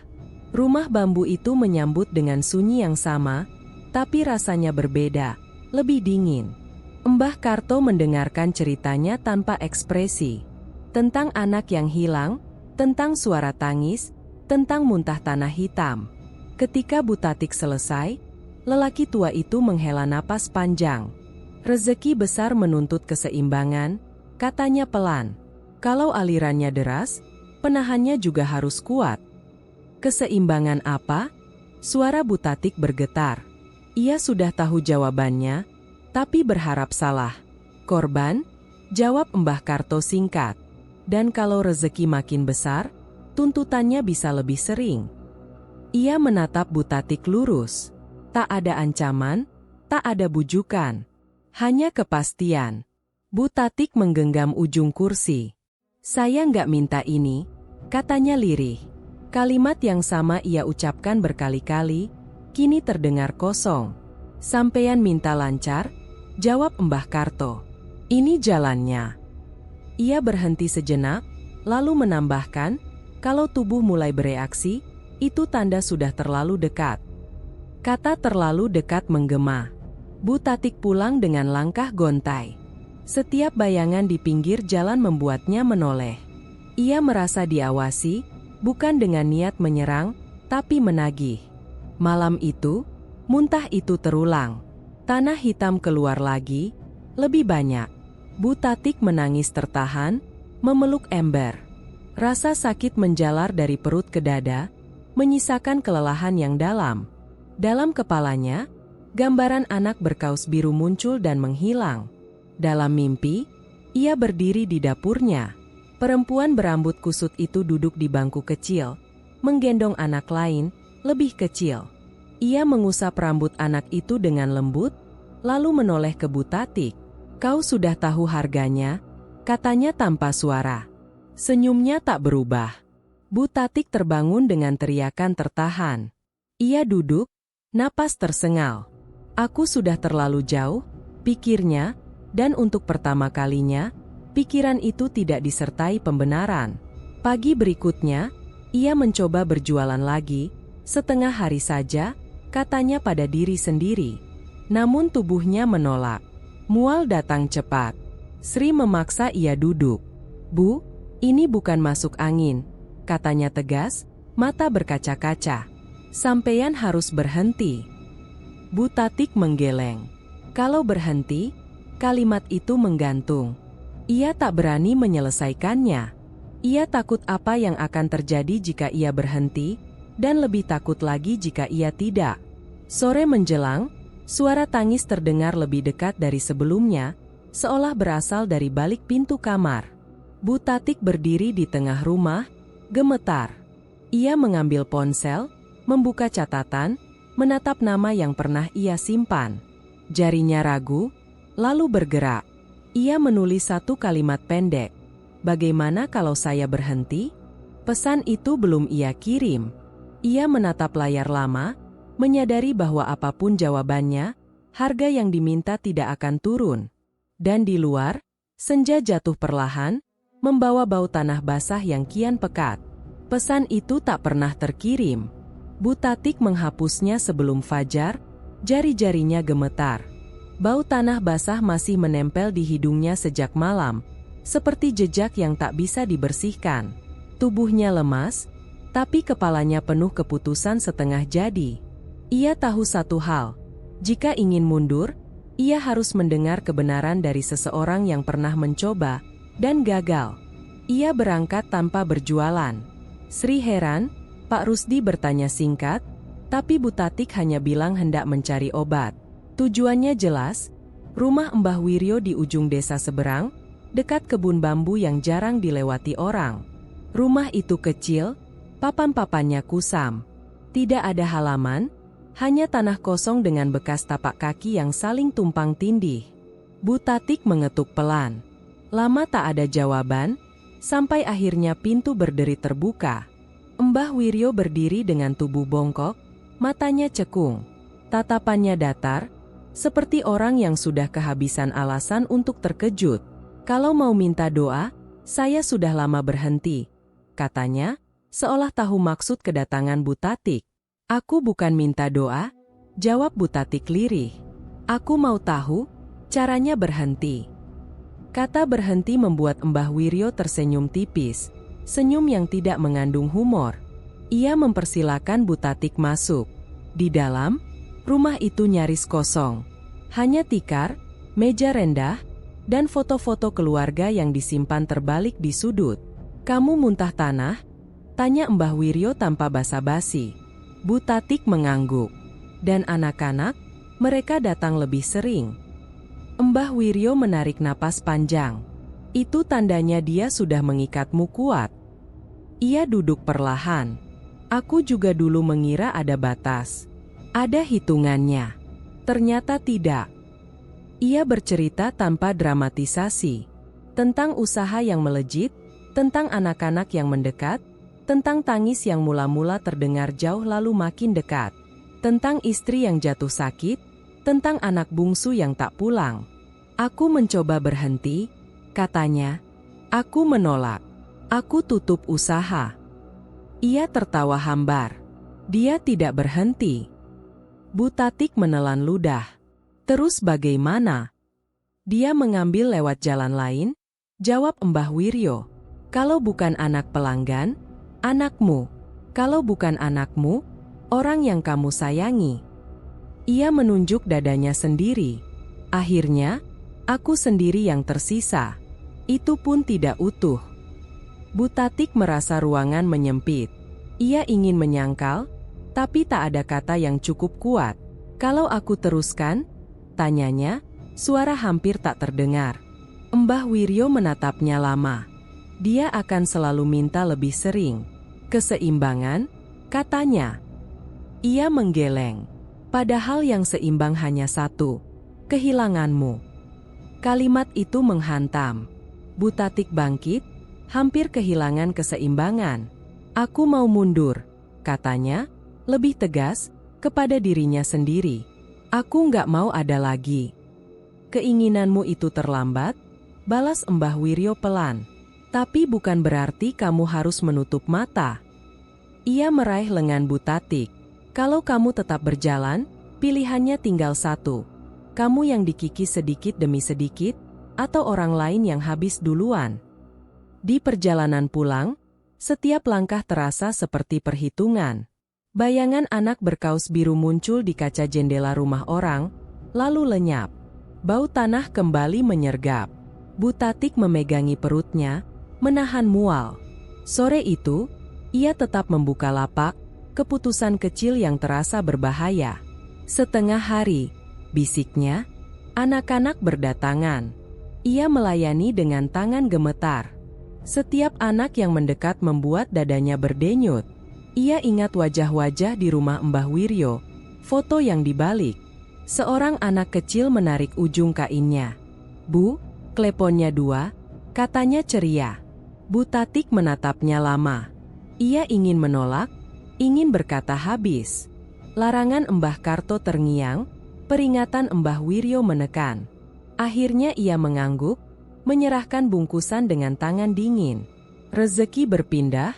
[SPEAKER 1] Rumah bambu itu menyambut dengan sunyi yang sama, tapi rasanya berbeda, lebih dingin. Mbah Karto mendengarkan ceritanya tanpa ekspresi. Tentang anak yang hilang, tentang suara tangis, tentang muntah tanah hitam. Ketika Bu Tatik selesai, lelaki tua itu menghela napas panjang. "Rezeki besar menuntut keseimbangan," katanya pelan. "Kalau alirannya deras, penahannya juga harus kuat." "Keseimbangan apa?" Suara Bu Tatik bergetar. Ia sudah tahu jawabannya, tapi berharap salah. "Korban?" jawab Mbah Karto singkat. "Dan kalau rezeki makin besar, tuntutannya bisa lebih sering." Ia menatap Bu Tatik lurus. Tak ada ancaman, tak ada bujukan. Hanya kepastian. Bu Tatik menggenggam ujung kursi. "Saya nggak minta ini," katanya lirih. Kalimat yang sama ia ucapkan berkali-kali, kini terdengar kosong. "Sampeyan minta lancar?" jawab Mbah Karto. "Ini jalannya." Ia berhenti sejenak, lalu menambahkan, "Kalau tubuh mulai bereaksi, itu tanda sudah terlalu dekat." Kata "terlalu dekat" menggema. Bu Tatik pulang dengan langkah gontai. Setiap bayangan di pinggir jalan membuatnya menoleh. Ia merasa diawasi, bukan dengan niat menyerang, tapi menagih. Malam itu, muntah itu terulang. Tanah hitam keluar lagi, lebih banyak. Bu Tatik menangis tertahan, memeluk ember. Rasa sakit menjalar dari perut ke dada, menyisakan kelelahan yang dalam. Dalam kepalanya, gambaran anak berkaus biru muncul dan menghilang. Dalam mimpi, ia berdiri di dapurnya. Perempuan berambut kusut itu duduk di bangku kecil, menggendong anak lain, lebih kecil. Ia mengusap rambut anak itu dengan lembut, lalu menoleh ke Bu Tatik. "Kau sudah tahu harganya?" katanya tanpa suara. Senyumnya tak berubah. Bu Tatik terbangun dengan teriakan tertahan. Ia duduk, napas tersengal. "Aku sudah terlalu jauh," pikirnya, dan untuk pertama kalinya, pikiran itu tidak disertai pembenaran. Pagi berikutnya, ia mencoba berjualan lagi, setengah hari saja, katanya pada diri sendiri. Namun tubuhnya menolak. Mual datang cepat. Sri memaksa ia duduk. "Bu, ini bukan masuk angin," katanya tegas, mata berkaca-kaca. "Sampeyan harus berhenti." Bu Tatik menggeleng. Kalau berhenti, kalimat itu menggantung. Ia tak berani menyelesaikannya. Ia takut apa yang akan terjadi jika ia berhenti, dan lebih takut lagi jika ia tidak. Sore menjelang, suara tangis terdengar lebih dekat dari sebelumnya, seolah berasal dari balik pintu kamar. Bu Tatik berdiri di tengah rumah, gemetar. Ia mengambil ponsel, membuka catatan, menatap nama yang pernah ia simpan. Jarinya ragu, lalu bergerak. Ia menulis satu kalimat pendek. "Bagaimana kalau saya berhenti?" Pesan itu belum ia kirim. Ia menatap layar lama, menyadari bahwa apapun jawabannya, harga yang diminta tidak akan turun. Dan di luar, senja jatuh perlahan, membawa bau tanah basah yang kian pekat. Pesan itu tak pernah terkirim. Bu Tatik menghapusnya sebelum fajar, jari-jarinya gemetar. Bau tanah basah masih menempel di hidungnya sejak malam, seperti jejak yang tak bisa dibersihkan. Tubuhnya lemas, tapi kepalanya penuh keputusan setengah jadi. Ia tahu satu hal, jika ingin mundur, ia harus mendengar kebenaran dari seseorang yang pernah mencoba, dan gagal. Ia berangkat tanpa berjualan. Sri heran, Pak Rusdi bertanya singkat, Tapi Bu Tatik hanya bilang hendak mencari obat. Tujuannya jelas, rumah Mbah Wiryo di ujung desa seberang, dekat kebun bambu yang jarang dilewati orang. Rumah itu kecil, papan-papannya kusam. Tidak ada halaman, hanya tanah kosong dengan bekas tapak kaki yang saling tumpang tindih. Bu Tatik mengetuk pelan. Lama tak ada jawaban, sampai akhirnya pintu berderi terbuka. Mbah Wiryo berdiri dengan tubuh bongkok, matanya cekung. Tatapannya datar, seperti orang yang sudah kehabisan alasan untuk terkejut. Kalau mau minta doa, saya sudah lama berhenti, katanya, seolah tahu maksud kedatangan Bu Tatik. Aku bukan minta doa, jawab Bu Tatik lirih. Aku mau tahu caranya berhenti. Kata berhenti membuat Mbah Wiryo tersenyum tipis, senyum yang tidak mengandung humor. Ia mempersilakan Bu Tatik masuk. Di dalam, rumah itu nyaris kosong. Hanya tikar, meja rendah, dan foto-foto keluarga yang disimpan terbalik di sudut. Kamu muntah tanah? Tanya Mbah Wiryo tanpa basa-basi. Bu Tatik mengangguk. Dan anak-anak, mereka datang lebih sering. Mbah Wiryo menarik napas panjang. Itu tandanya dia sudah mengikatmu kuat. Ia duduk perlahan. Aku juga dulu mengira ada batas. Ada hitungannya. Ternyata tidak. Ia bercerita tanpa dramatisasi. Tentang usaha yang melejit, tentang anak-anak yang mendekat, tentang tangis yang mula-mula terdengar jauh lalu makin dekat, tentang istri yang jatuh sakit, tentang anak bungsu yang tak pulang. Aku mencoba berhenti, katanya. Aku menolak. Aku tutup usaha. Ia tertawa hambar. Dia tidak berhenti. Bu Tatik menelan ludah. Terus bagaimana? Dia mengambil lewat jalan lain, jawab Mbah Wiryo. Kalau bukan anak pelanggan, anakmu. Kalau bukan anakmu, orang yang kamu sayangi. Ia menunjuk dadanya sendiri. Akhirnya, aku sendiri yang tersisa. Itu pun tidak utuh. Bu Tatik merasa ruangan menyempit. Ia ingin menyangkal, tapi tak ada kata yang cukup kuat. Kalau aku teruskan, tanyanya, suara hampir tak terdengar. Mbah Wiryo menatapnya lama. Dia akan selalu minta lebih sering. Keseimbangan, katanya. Ia menggeleng. Padahal yang seimbang hanya satu. Kehilanganmu. Kalimat itu menghantam. Bu Tatik bangkit, hampir kehilangan keseimbangan. Aku mau mundur, katanya, lebih tegas, kepada dirinya sendiri. Aku nggak mau ada lagi. Keinginanmu itu terlambat, balas Mbah Wiryo pelan. Tapi bukan berarti kamu harus menutup mata. Ia meraih lengan Bu Tatik. Kalau kamu tetap berjalan, pilihannya tinggal satu. Kamu yang dikikis sedikit demi sedikit, atau orang lain yang habis duluan. Di perjalanan pulang, setiap langkah terasa seperti perhitungan. Bayangan anak berkaus biru muncul di kaca jendela rumah orang, lalu lenyap. Bau tanah kembali menyergap. Bu Tatik memegangi perutnya, menahan mual. Sore itu, ia tetap membuka lapak, keputusan kecil yang terasa berbahaya. Setengah hari, bisiknya, anak-anak berdatangan. Ia melayani dengan tangan gemetar. Setiap anak yang mendekat membuat dadanya berdenyut. Ia ingat wajah-wajah di rumah Mbah Wiryo, foto yang dibalik. Seorang anak kecil menarik ujung kainnya. Bu, kleponnya 2, katanya ceria. Bu Tatik menatapnya lama. Ia ingin menolak, ingin berkata habis. Larangan Mbah Karto terngiang, peringatan Mbah Wiryo menekan. Akhirnya ia mengangguk, menyerahkan bungkusan dengan tangan dingin. Rezeki berpindah,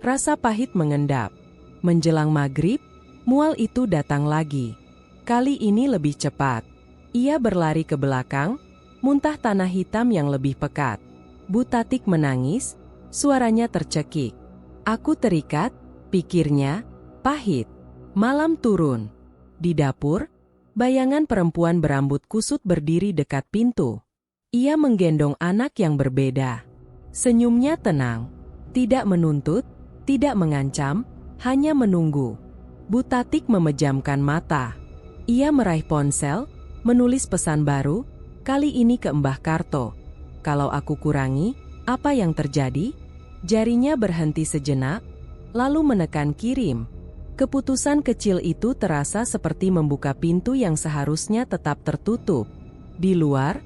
[SPEAKER 1] rasa pahit mengendap. Menjelang maghrib, mual itu datang lagi. Kali ini lebih cepat. Ia berlari ke belakang, muntah tanah hitam yang lebih pekat. Bu Tatik menangis, suaranya tercekik. Aku terikat, pikirnya, pahit. Malam turun. Di dapur, bayangan perempuan berambut kusut berdiri dekat pintu. Ia menggendong anak yang berbeda. Senyumnya tenang. Tidak menuntut, tidak mengancam, hanya menunggu. Bu Tatik memejamkan mata. Ia meraih ponsel, menulis pesan baru, kali ini ke Mbah Karto. Kalau aku kurangi, apa yang terjadi? Jarinya berhenti sejenak, lalu menekan kirim. Keputusan kecil itu terasa seperti membuka pintu yang seharusnya tetap tertutup. Di luar,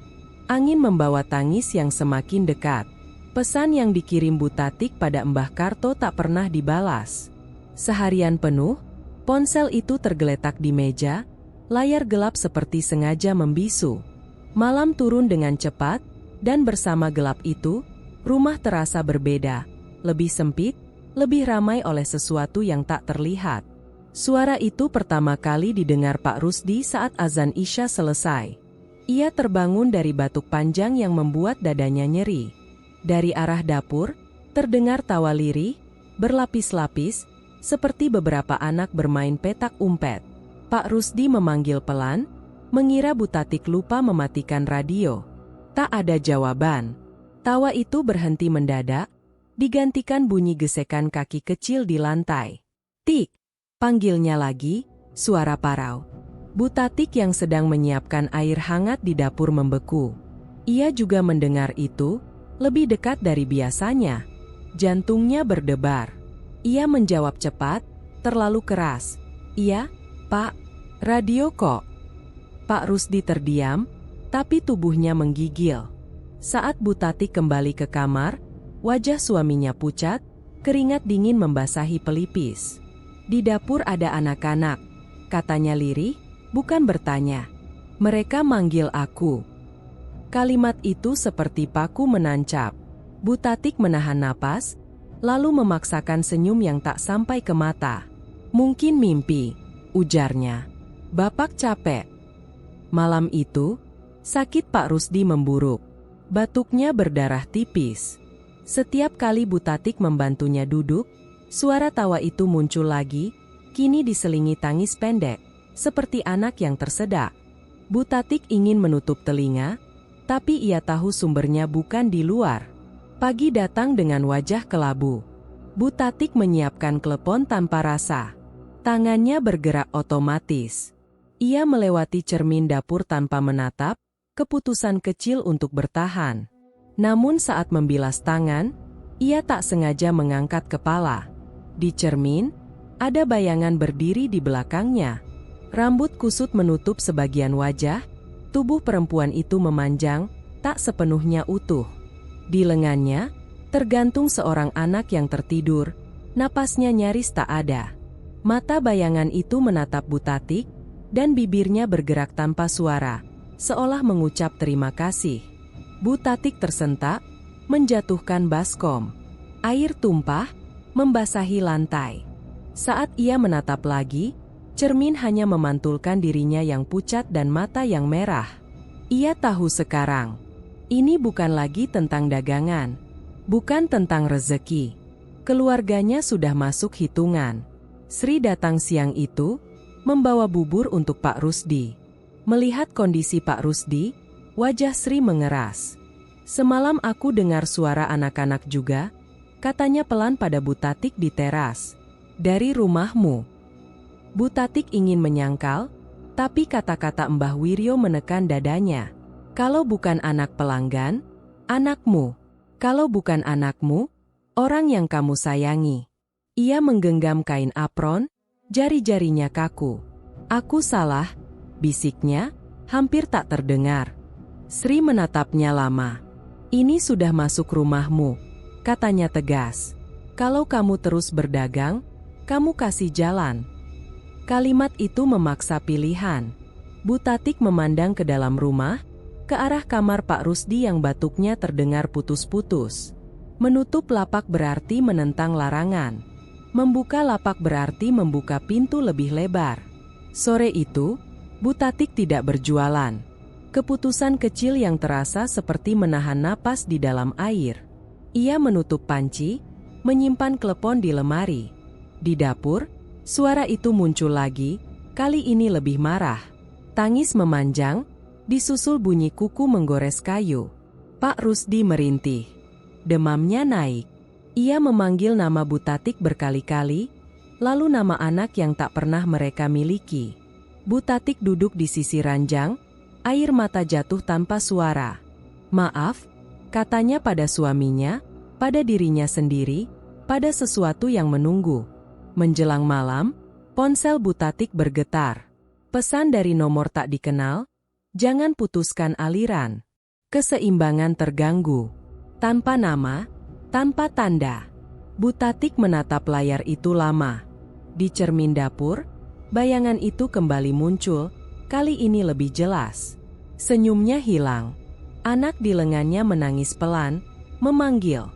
[SPEAKER 1] angin membawa tangis yang semakin dekat. Pesan yang dikirim Bu Tatik pada Mbah Karto tak pernah dibalas. Seharian penuh, ponsel itu tergeletak di meja, layar gelap seperti sengaja membisu. Malam turun dengan cepat, dan bersama gelap itu, rumah terasa berbeda, lebih sempit, lebih ramai oleh sesuatu yang tak terlihat. Suara itu pertama kali didengar Pak Rusdi saat azan Isya selesai. Ia terbangun dari batuk panjang yang membuat dadanya nyeri. Dari arah dapur, terdengar tawa lirih, berlapis-lapis, seperti beberapa anak bermain petak umpet. Pak Rusdi memanggil pelan, mengira Bu Tatik lupa mematikan radio. Tak ada jawaban. Tawa itu berhenti mendadak, digantikan bunyi gesekan kaki kecil di lantai. Tik! Panggilnya lagi, suara parau. Bu Tatik yang sedang menyiapkan air hangat di dapur membeku. Ia juga mendengar itu, lebih dekat dari biasanya. Jantungnya berdebar. Ia menjawab cepat, terlalu keras. Iya, Pak, radio kok. Pak Rusdi terdiam, tapi tubuhnya menggigil. Saat Bu Tatik kembali ke kamar, wajah suaminya pucat, keringat dingin membasahi pelipis. Di dapur ada anak-anak, katanya lirih, bukan bertanya. Mereka manggil aku. Kalimat itu seperti paku menancap. Bu Tatik menahan napas, lalu memaksakan senyum yang tak sampai ke mata. Mungkin mimpi, ujarnya. Bapak capek. Malam itu, sakit Pak Rusdi memburuk. Batuknya berdarah tipis. Setiap kali Bu Tatik membantunya duduk, suara tawa itu muncul lagi, kini diselingi tangis pendek, seperti anak yang tersedak. Bu Tatik ingin menutup telinga, tapi ia tahu sumbernya bukan di luar. Pagi datang dengan wajah kelabu. Bu Tatik menyiapkan klepon tanpa rasa. Tangannya bergerak otomatis. Ia melewati cermin dapur tanpa menatap, keputusan kecil untuk bertahan. Namun saat membilas tangan, ia tak sengaja mengangkat kepala. Di cermin, ada bayangan berdiri di belakangnya. Rambut kusut menutup sebagian wajah, tubuh perempuan itu memanjang, tak sepenuhnya utuh. Di lengannya, tergantung seorang anak yang tertidur, napasnya nyaris tak ada. Mata bayangan itu menatap Bu Tatik, dan bibirnya bergerak tanpa suara, seolah mengucap terima kasih. Bu Tatik tersentak, menjatuhkan baskom. Air tumpah, membasahi lantai. Saat ia menatap lagi, cermin hanya memantulkan dirinya yang pucat dan mata yang merah. Ia tahu sekarang, ini bukan lagi tentang dagangan, bukan tentang rezeki. Keluarganya sudah masuk hitungan. Sri datang siang itu, membawa bubur untuk Pak Rusdi. Melihat kondisi Pak Rusdi, wajah Sri mengeras. Semalam aku dengar suara anak-anak juga, katanya pelan pada Bu Tatik di teras. Dari rumahmu. Bu Tatik ingin menyangkal, tapi kata-kata Mbah Wiryo menekan dadanya. Kalau bukan anak pelanggan, anakmu. Kalau bukan anakmu, orang yang kamu sayangi. Ia menggenggam kain apron, jari-jarinya kaku. Aku salah, bisiknya, hampir tak terdengar. Sri menatapnya lama. Ini sudah masuk rumahmu, katanya tegas. Kalau kamu terus berdagang, kamu kasih jalan. Kalimat itu memaksa pilihan. Bu Tatik memandang ke dalam rumah, ke arah kamar Pak Rusdi yang batuknya terdengar putus-putus. Menutup lapak berarti menentang larangan. Membuka lapak berarti membuka pintu lebih lebar. Sore itu, Bu Tatik tidak berjualan. Keputusan kecil yang terasa seperti menahan napas di dalam air. Ia menutup panci, menyimpan klepon di lemari. Di dapur, suara itu muncul lagi, kali ini lebih marah. Tangis memanjang, disusul bunyi kuku menggores kayu. Pak Rusdi merintih. Demamnya naik. Ia memanggil nama Bu Tatik berkali-kali, lalu nama anak yang tak pernah mereka miliki. Bu Tatik duduk di sisi ranjang, air mata jatuh tanpa suara. "Maaf," katanya pada suaminya, pada dirinya sendiri, pada sesuatu yang menunggu. Menjelang malam, ponsel Bu Tatik bergetar. Pesan dari nomor tak dikenal, "Jangan putuskan aliran." Keseimbangan terganggu. Tanpa nama, tanpa tanda. Bu Tatik menatap layar itu lama. Di cermin dapur, bayangan itu kembali muncul, kali ini lebih jelas. Senyumnya hilang. Anak di lengannya menangis pelan, memanggil.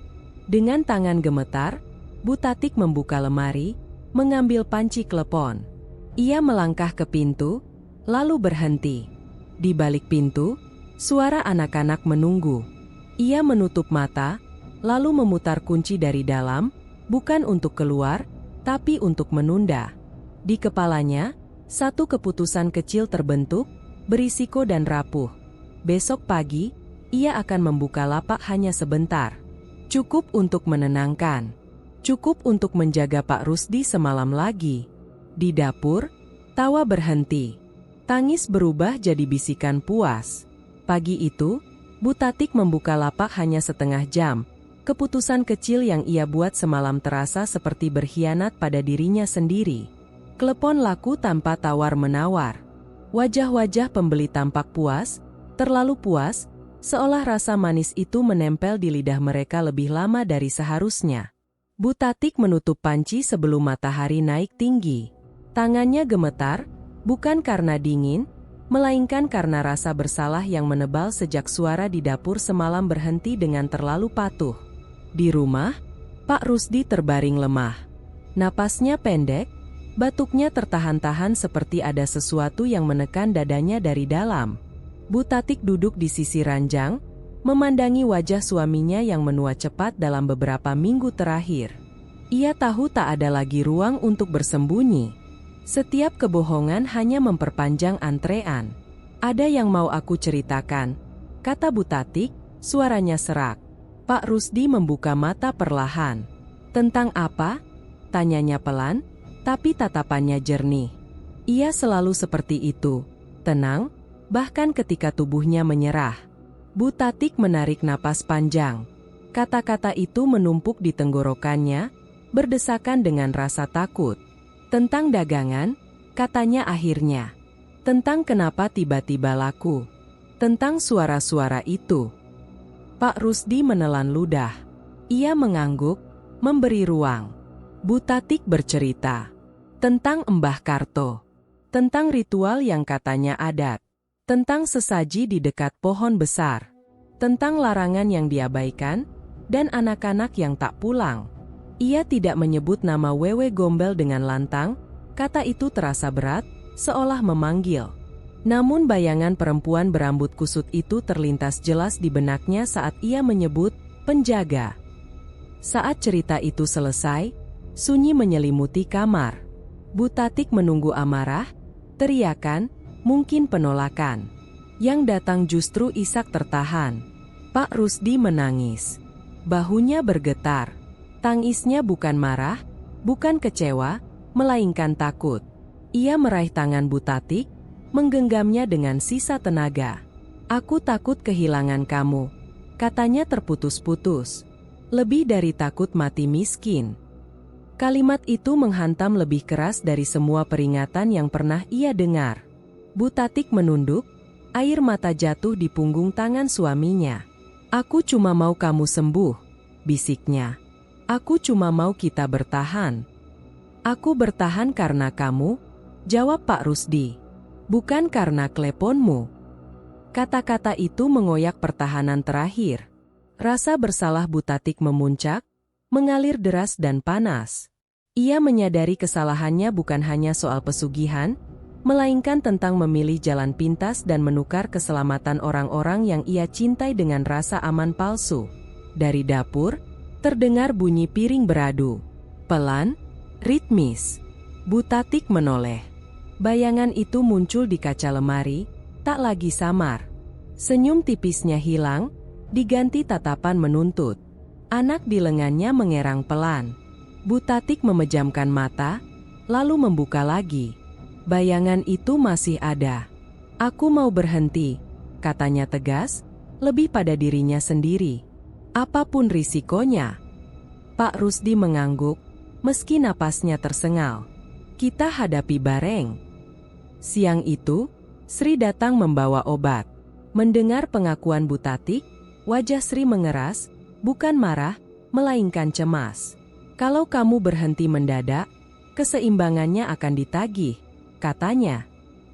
[SPEAKER 1] Dengan tangan gemetar, Bu Tatik membuka lemari, mengambil panci klepon. Ia melangkah ke pintu, lalu berhenti. Di balik pintu, suara anak-anak menunggu. Ia menutup mata, lalu memutar kunci dari dalam, bukan untuk keluar, tapi untuk menunda. Di kepalanya, satu keputusan kecil terbentuk, berisiko dan rapuh. Besok pagi, ia akan membuka lapak hanya sebentar. Cukup untuk menenangkan. Cukup untuk menjaga Pak Rusdi semalam lagi. Di dapur, tawa berhenti. Tangis berubah jadi bisikan puas. Pagi itu, Bu Tatik membuka lapak hanya setengah jam. Keputusan kecil yang ia buat semalam terasa seperti berkhianat pada dirinya sendiri. Klepon laku tanpa tawar-menawar. Wajah-wajah pembeli tampak puas, terlalu puas, seolah rasa manis itu menempel di lidah mereka lebih lama dari seharusnya. Bu Tatik menutup panci sebelum matahari naik tinggi. Tangannya gemetar, bukan karena dingin, melainkan karena rasa bersalah yang menebal sejak suara di dapur semalam berhenti dengan terlalu patuh. Di rumah, Pak Rusdi terbaring lemah. Napasnya pendek, batuknya tertahan-tahan seperti ada sesuatu yang menekan dadanya dari dalam. Bu Tatik duduk di sisi ranjang, memandangi wajah suaminya yang menua cepat dalam beberapa minggu terakhir. Ia tahu tak ada lagi ruang untuk bersembunyi. Setiap kebohongan hanya memperpanjang antrean. "Ada yang mau aku ceritakan," kata Bu Tatik, suaranya serak. Pak Rusdi membuka mata perlahan. "Tentang apa?" tanyanya pelan, tapi tatapannya jernih. Ia selalu seperti itu, tenang, bahkan ketika tubuhnya menyerah. Bu Tatik menarik napas panjang. Kata-kata itu menumpuk di tenggorokannya, berdesakan dengan rasa takut. "Tentang dagangan," katanya akhirnya. "Tentang kenapa tiba-tiba laku. Tentang suara-suara itu." Pak Rusdi menelan ludah. Ia mengangguk, memberi ruang. Bu Tatik bercerita. Tentang Mbah Karto. Tentang ritual yang katanya adat. Tentang sesaji di dekat pohon besar. Tentang larangan yang diabaikan, dan anak-anak yang tak pulang. Ia tidak menyebut nama Wewe Gombel dengan lantang, kata itu terasa berat, seolah memanggil. Namun bayangan perempuan berambut kusut itu terlintas jelas di benaknya saat ia menyebut penjaga. Saat cerita itu selesai, sunyi menyelimuti kamar. Bu Tatik menunggu amarah, teriakan, mungkin penolakan. Yang datang justru isak tertahan. Pak Rusdi menangis. Bahunya bergetar. Tangisnya bukan marah, bukan kecewa, melainkan takut. Ia meraih tangan Bu Tatik, menggenggamnya dengan sisa tenaga. "Aku takut kehilangan kamu," katanya terputus-putus. "Lebih dari takut mati miskin." Kalimat itu menghantam lebih keras dari semua peringatan yang pernah ia dengar. Bu Tatik menunduk, air mata jatuh di punggung tangan suaminya. "Aku cuma mau kamu sembuh," bisiknya. "Aku cuma mau kita bertahan." "Aku bertahan karena kamu," jawab Pak Rusdi. "Bukan karena kleponmu." Kata-kata itu mengoyak pertahanan terakhir. Rasa bersalah Bu Tatik memuncak, mengalir deras dan panas. Ia menyadari kesalahannya bukan hanya soal pesugihan, melainkan tentang memilih jalan pintas dan menukar keselamatan orang-orang yang ia cintai dengan rasa aman palsu. Dari dapur, terdengar bunyi piring beradu. Pelan, ritmis. Bu Tatik menoleh. Bayangan itu muncul di kaca lemari, tak lagi samar. Senyum tipisnya hilang, diganti tatapan menuntut. Anak di lengannya mengerang pelan. Bu Tatik memejamkan mata, lalu membuka lagi. Bayangan itu masih ada. Aku mau berhenti, katanya tegas, lebih pada dirinya sendiri. Apapun risikonya. Pak Rusdi mengangguk, meski napasnya tersengal. Kita hadapi bareng. Siang itu, Sri datang membawa obat. Mendengar pengakuan Bu Tatik, wajah Sri mengeras, bukan marah, melainkan cemas. Kalau kamu berhenti mendadak, keseimbangannya akan ditagih, katanya.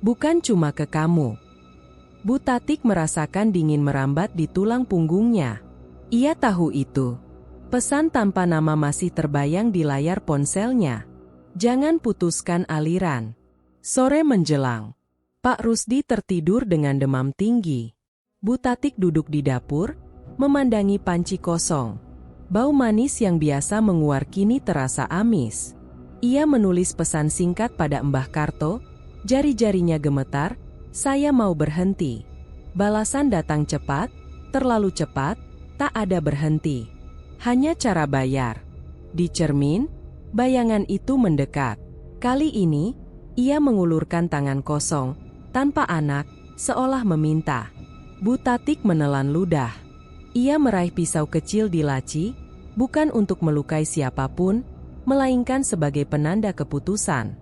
[SPEAKER 1] Bukan cuma ke kamu. Bu Tatik merasakan dingin merambat di tulang punggungnya. Ia tahu itu. Pesan tanpa nama masih terbayang di layar ponselnya. Jangan putuskan aliran. Sore menjelang. Pak Rusdi tertidur dengan demam tinggi. Bu Tatik duduk di dapur, memandangi panci kosong. Bau manis yang biasa menguar kini terasa amis. Ia menulis pesan singkat pada Mbah Karto, jari-jarinya gemetar, saya mau berhenti. Balasan datang cepat, terlalu cepat, tak ada berhenti. Hanya cara bayar. Di cermin, bayangan itu mendekat. Kali ini, ia mengulurkan tangan kosong, tanpa anak, seolah meminta. Bu Tatik menelan ludah. Ia meraih pisau kecil di laci, bukan untuk melukai siapapun, melainkan sebagai penanda keputusan.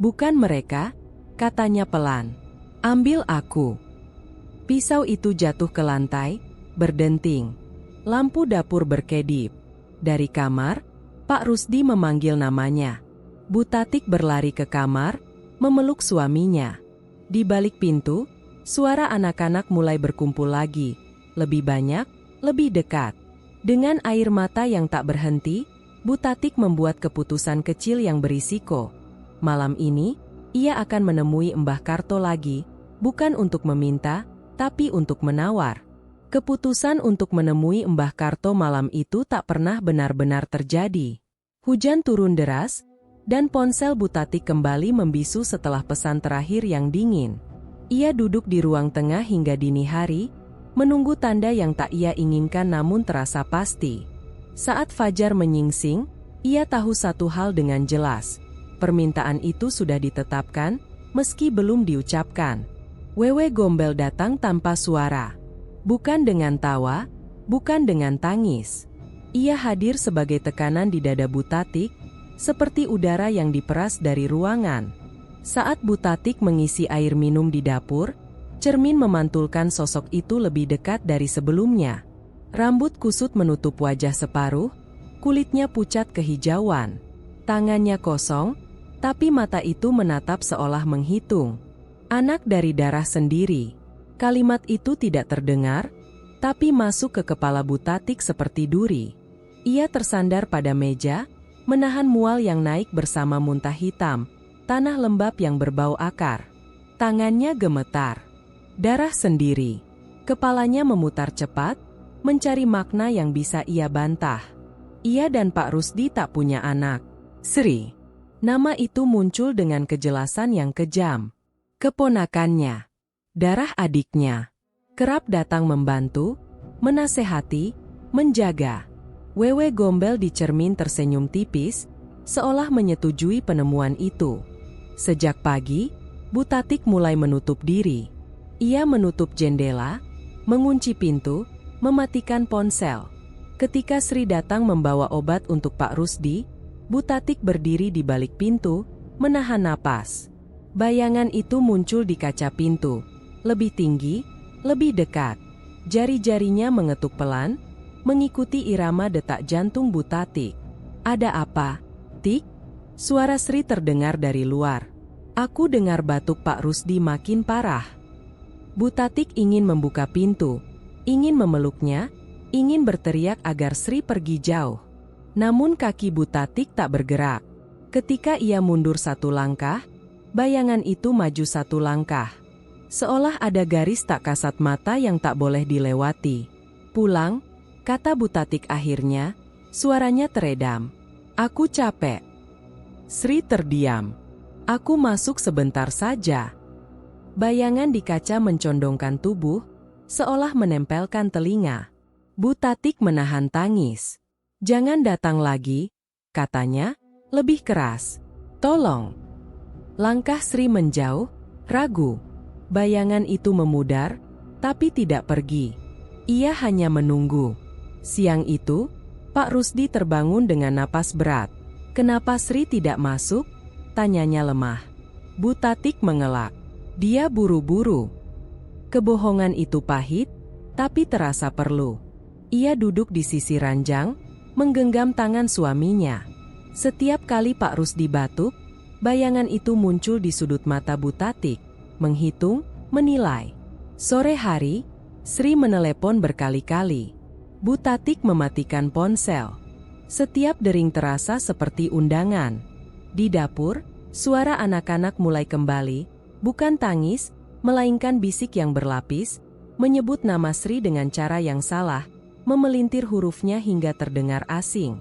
[SPEAKER 1] Bukan mereka, katanya pelan. Ambil aku. Pisau itu jatuh ke lantai, berdenting. Lampu dapur berkedip. Dari kamar, Pak Rusdi memanggil namanya. Bu Tatik berlari ke kamar, memeluk suaminya. Di balik pintu, suara anak-anak mulai berkumpul lagi. Lebih banyak, lebih dekat. Dengan air mata yang tak berhenti, Bu Tatik membuat keputusan kecil yang berisiko. Malam ini, ia akan menemui Mbah Karto lagi, bukan untuk meminta, tapi untuk menawar. Keputusan untuk menemui Mbah Karto malam itu tak pernah benar-benar terjadi. Hujan turun deras, dan ponsel Bu Tatik kembali membisu setelah pesan terakhir yang dingin. Ia duduk di ruang tengah hingga dini hari, menunggu tanda yang tak ia inginkan namun terasa pasti. Saat fajar menyingsing, ia tahu satu hal dengan jelas. Permintaan itu sudah ditetapkan, meski belum diucapkan. Wewe Gombel datang tanpa suara. Bukan dengan tawa, bukan dengan tangis. Ia hadir sebagai tekanan di dada Bu Tatik, seperti udara yang diperas dari ruangan. Saat Bu Tatik mengisi air minum di dapur, cermin memantulkan sosok itu lebih dekat dari sebelumnya. Rambut kusut menutup wajah separuh, kulitnya pucat kehijauan. Tangannya kosong, tapi mata itu menatap seolah menghitung. Anak dari darah sendiri. Kalimat itu tidak terdengar, tapi masuk ke kepala Bu Tatik seperti duri. Ia tersandar pada meja, menahan mual yang naik bersama muntah hitam, tanah lembab yang berbau akar. Tangannya gemetar. Darah sendiri. Kepalanya memutar cepat, mencari makna yang bisa ia bantah. Ia dan Pak Rusdi tak punya anak. Sri. Nama itu muncul dengan kejelasan yang kejam. Keponakannya. Darah adiknya. Kerap datang membantu, menasehati, menjaga. Wewe Gombel di cermin tersenyum tipis, seolah menyetujui penemuan itu. Sejak pagi, Bu Tatik mulai menutup diri. Ia menutup jendela, mengunci pintu, mematikan ponsel. Ketika Sri datang membawa obat untuk Pak Rusdi, Bu Tatik berdiri di balik pintu, menahan napas. Bayangan itu muncul di kaca pintu, lebih tinggi, lebih dekat. Jari-jarinya mengetuk pelan, mengikuti irama detak jantung Bu Tatik. Ada apa? Tik? Suara Sri terdengar dari luar. Aku dengar batuk Pak Rusdi makin parah. Bu Tatik ingin membuka pintu, ingin memeluknya, ingin berteriak agar Sri pergi jauh. Namun kaki Bu Tatik tak bergerak. Ketika ia mundur satu langkah, bayangan itu maju satu langkah. Seolah ada garis tak kasat mata yang tak boleh dilewati. Pulang, kata Bu Tatik akhirnya, suaranya teredam. Aku capek. Sri terdiam. Aku masuk sebentar saja. Bayangan di kaca mencondongkan tubuh, seolah menempelkan telinga. Bu Tatik menahan tangis. Jangan datang lagi, katanya, lebih keras. Tolong. Langkah Sri menjauh, ragu. Bayangan itu memudar, tapi tidak pergi. Ia hanya menunggu. Siang itu, Pak Rusdi terbangun dengan napas berat. "Kenapa Sri tidak masuk?" tanyanya lemah. Bu Tatik mengelak. Dia buru-buru. Kebohongan itu pahit, tapi terasa perlu. Ia duduk di sisi ranjang, menggenggam tangan suaminya. Setiap kali Pak Rusdi batuk, bayangan itu muncul di sudut mata Bu Tatik, menghitung, menilai. Sore hari, Sri menelepon berkali-kali. Bu Tatik mematikan ponsel. Setiap dering terasa seperti undangan. Di dapur, suara anak-anak mulai kembali, bukan tangis, melainkan bisik yang berlapis, menyebut nama Sri dengan cara yang salah, memelintir hurufnya hingga terdengar asing.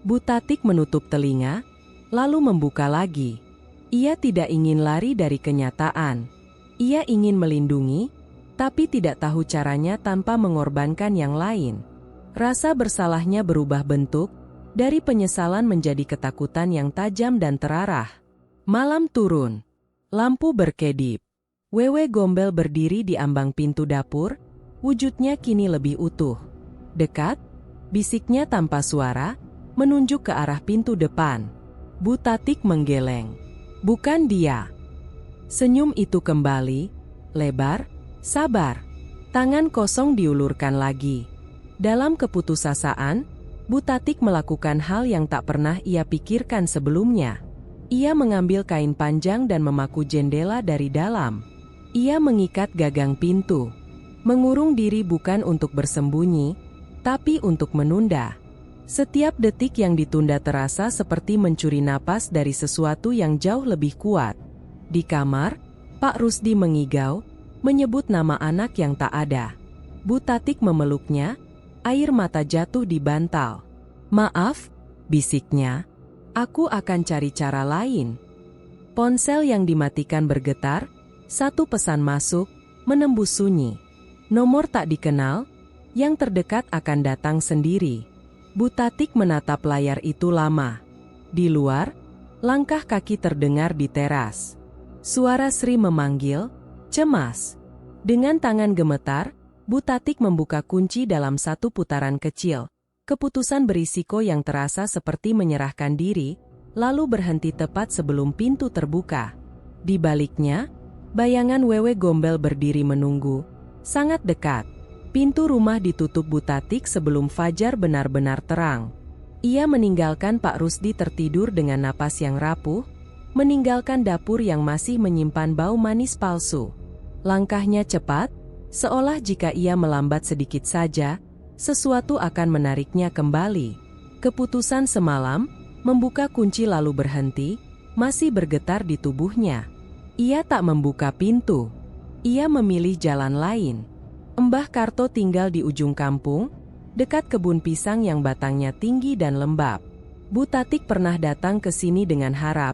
[SPEAKER 1] Bu Tatik menutup telinga, lalu membuka lagi. Ia tidak ingin lari dari kenyataan. Ia ingin melindungi, tapi tidak tahu caranya tanpa mengorbankan yang lain. Rasa bersalahnya berubah bentuk, dari penyesalan menjadi ketakutan yang tajam dan terarah. Malam turun. Lampu berkedip. Wewe Gombel berdiri di ambang pintu dapur, wujudnya kini lebih utuh. Dekat, bisiknya tanpa suara, menunjuk ke arah pintu depan. Bu Tatik menggeleng. Bukan dia. Senyum itu kembali, lebar, sabar. Tangan kosong diulurkan lagi. Dalam keputusasaan, Bu Tatik melakukan hal yang tak pernah ia pikirkan sebelumnya. Ia mengambil kain panjang dan memaku jendela dari dalam. Ia mengikat gagang pintu. Mengurung diri bukan untuk bersembunyi, tapi untuk menunda. Setiap detik yang ditunda terasa seperti mencuri napas dari sesuatu yang jauh lebih kuat. Di kamar, Pak Rusdi mengigau, menyebut nama anak yang tak ada. Bu Tatik memeluknya, air mata jatuh di bantal. "Maaf," bisiknya, "aku akan cari cara lain." Ponsel yang dimatikan bergetar, satu pesan masuk, menembus sunyi. Nomor tak dikenal, yang terdekat akan datang sendiri. Bu Tatik menatap layar itu lama. Di luar, langkah kaki terdengar di teras. Suara Sri memanggil, cemas. Dengan tangan gemetar, Bu Tatik membuka kunci dalam satu putaran kecil. Keputusan berisiko yang terasa seperti menyerahkan diri, lalu berhenti tepat sebelum pintu terbuka. Di baliknya, bayangan Wewe Gombel berdiri menunggu, sangat dekat. Pintu rumah ditutup Bu Tatik sebelum fajar benar-benar terang. Ia meninggalkan Pak Rusdi tertidur dengan napas yang rapuh, meninggalkan dapur yang masih menyimpan bau manis palsu. Langkahnya cepat, seolah jika ia melambat sedikit saja, sesuatu akan menariknya kembali. Keputusan semalam, membuka kunci lalu berhenti, masih bergetar di tubuhnya. Ia tak membuka pintu. Ia memilih jalan lain. Mbah Karto tinggal di ujung kampung, dekat kebun pisang yang batangnya tinggi dan lembab. Bu Tatik pernah datang ke sini dengan harap.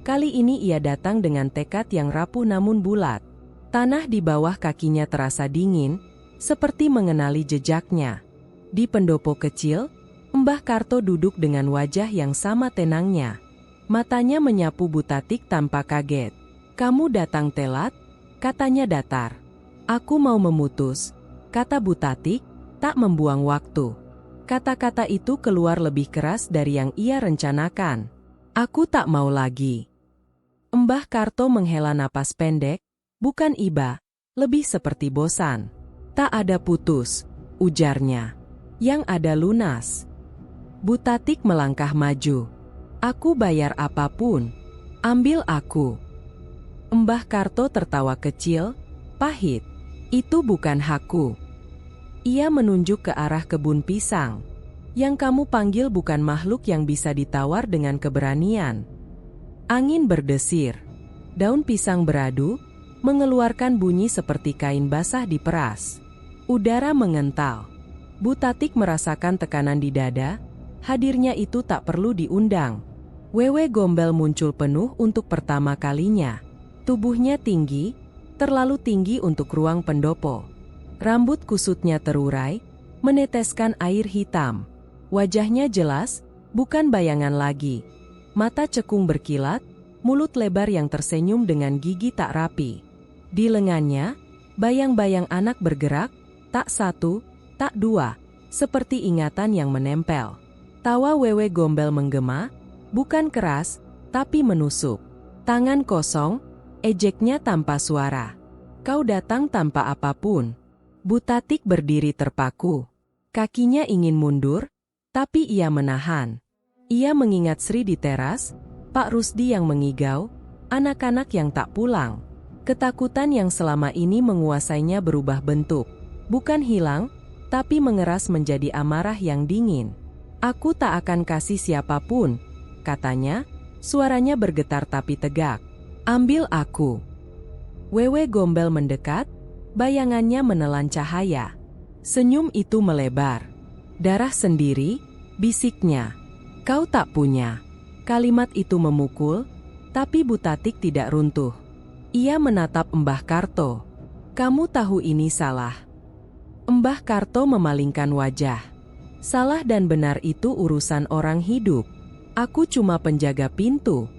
[SPEAKER 1] Kali ini ia datang dengan tekad yang rapuh namun bulat. Tanah di bawah kakinya terasa dingin, seperti mengenali jejaknya. Di pendopo kecil, Mbah Karto duduk dengan wajah yang sama tenangnya. Matanya menyapu Bu Tatik tanpa kaget. "Kamu datang telat?" katanya datar. "Aku mau memutus," kata Bu Tatik, tak membuang waktu. Kata-kata itu keluar lebih keras dari yang ia rencanakan. "Aku tak mau lagi." Mbah Karto menghela napas pendek, bukan iba, lebih seperti bosan. "Tak ada putus," ujarnya. "Yang ada lunas." Bu Tatik melangkah maju. "Aku bayar apapun. Ambil aku." Mbah Karto tertawa kecil, pahit. "Itu bukan hakku." Ia menunjuk ke arah kebun pisang. "Yang kamu panggil bukan makhluk yang bisa ditawar dengan keberanian." Angin berdesir. Daun pisang beradu, mengeluarkan bunyi seperti kain basah diperas. Udara mengental. Bu Tatik merasakan tekanan di dada, hadirnya itu tak perlu diundang. Wewe Gombel muncul penuh untuk pertama kalinya. Tubuhnya tinggi, terlalu tinggi untuk ruang pendopo. Rambut kusutnya terurai, meneteskan air hitam. Wajahnya jelas, bukan bayangan lagi. Mata cekung berkilat, mulut lebar yang tersenyum dengan gigi tak rapi. Di lengannya, bayang-bayang anak bergerak, tak satu, tak dua, seperti ingatan yang menempel. Tawa Wewe Gombel menggema, bukan keras, tapi menusuk. Tangan kosong, ejeknya tanpa suara. Kau datang tanpa apapun. Butatik berdiri terpaku. Kakinya ingin mundur, tapi ia menahan. Ia mengingat Sri di teras, Pak Rusdi yang mengigau, anak-anak yang tak pulang. Ketakutan yang selama ini menguasainya berubah bentuk. Bukan hilang, tapi mengeras menjadi amarah yang dingin. Aku tak akan kasih siapapun, katanya, suaranya bergetar tapi tegak. Ambil aku. Wewe Gombel mendekat, bayangannya menelan cahaya. Senyum itu melebar. Darah sendiri, bisiknya. Kau tak punya. Kalimat itu memukul, tapi Butatik tidak runtuh. Ia menatap Mbah Karto. Kamu tahu ini salah. Mbah Karto memalingkan wajah. Salah dan benar itu urusan orang hidup. Aku cuma penjaga pintu.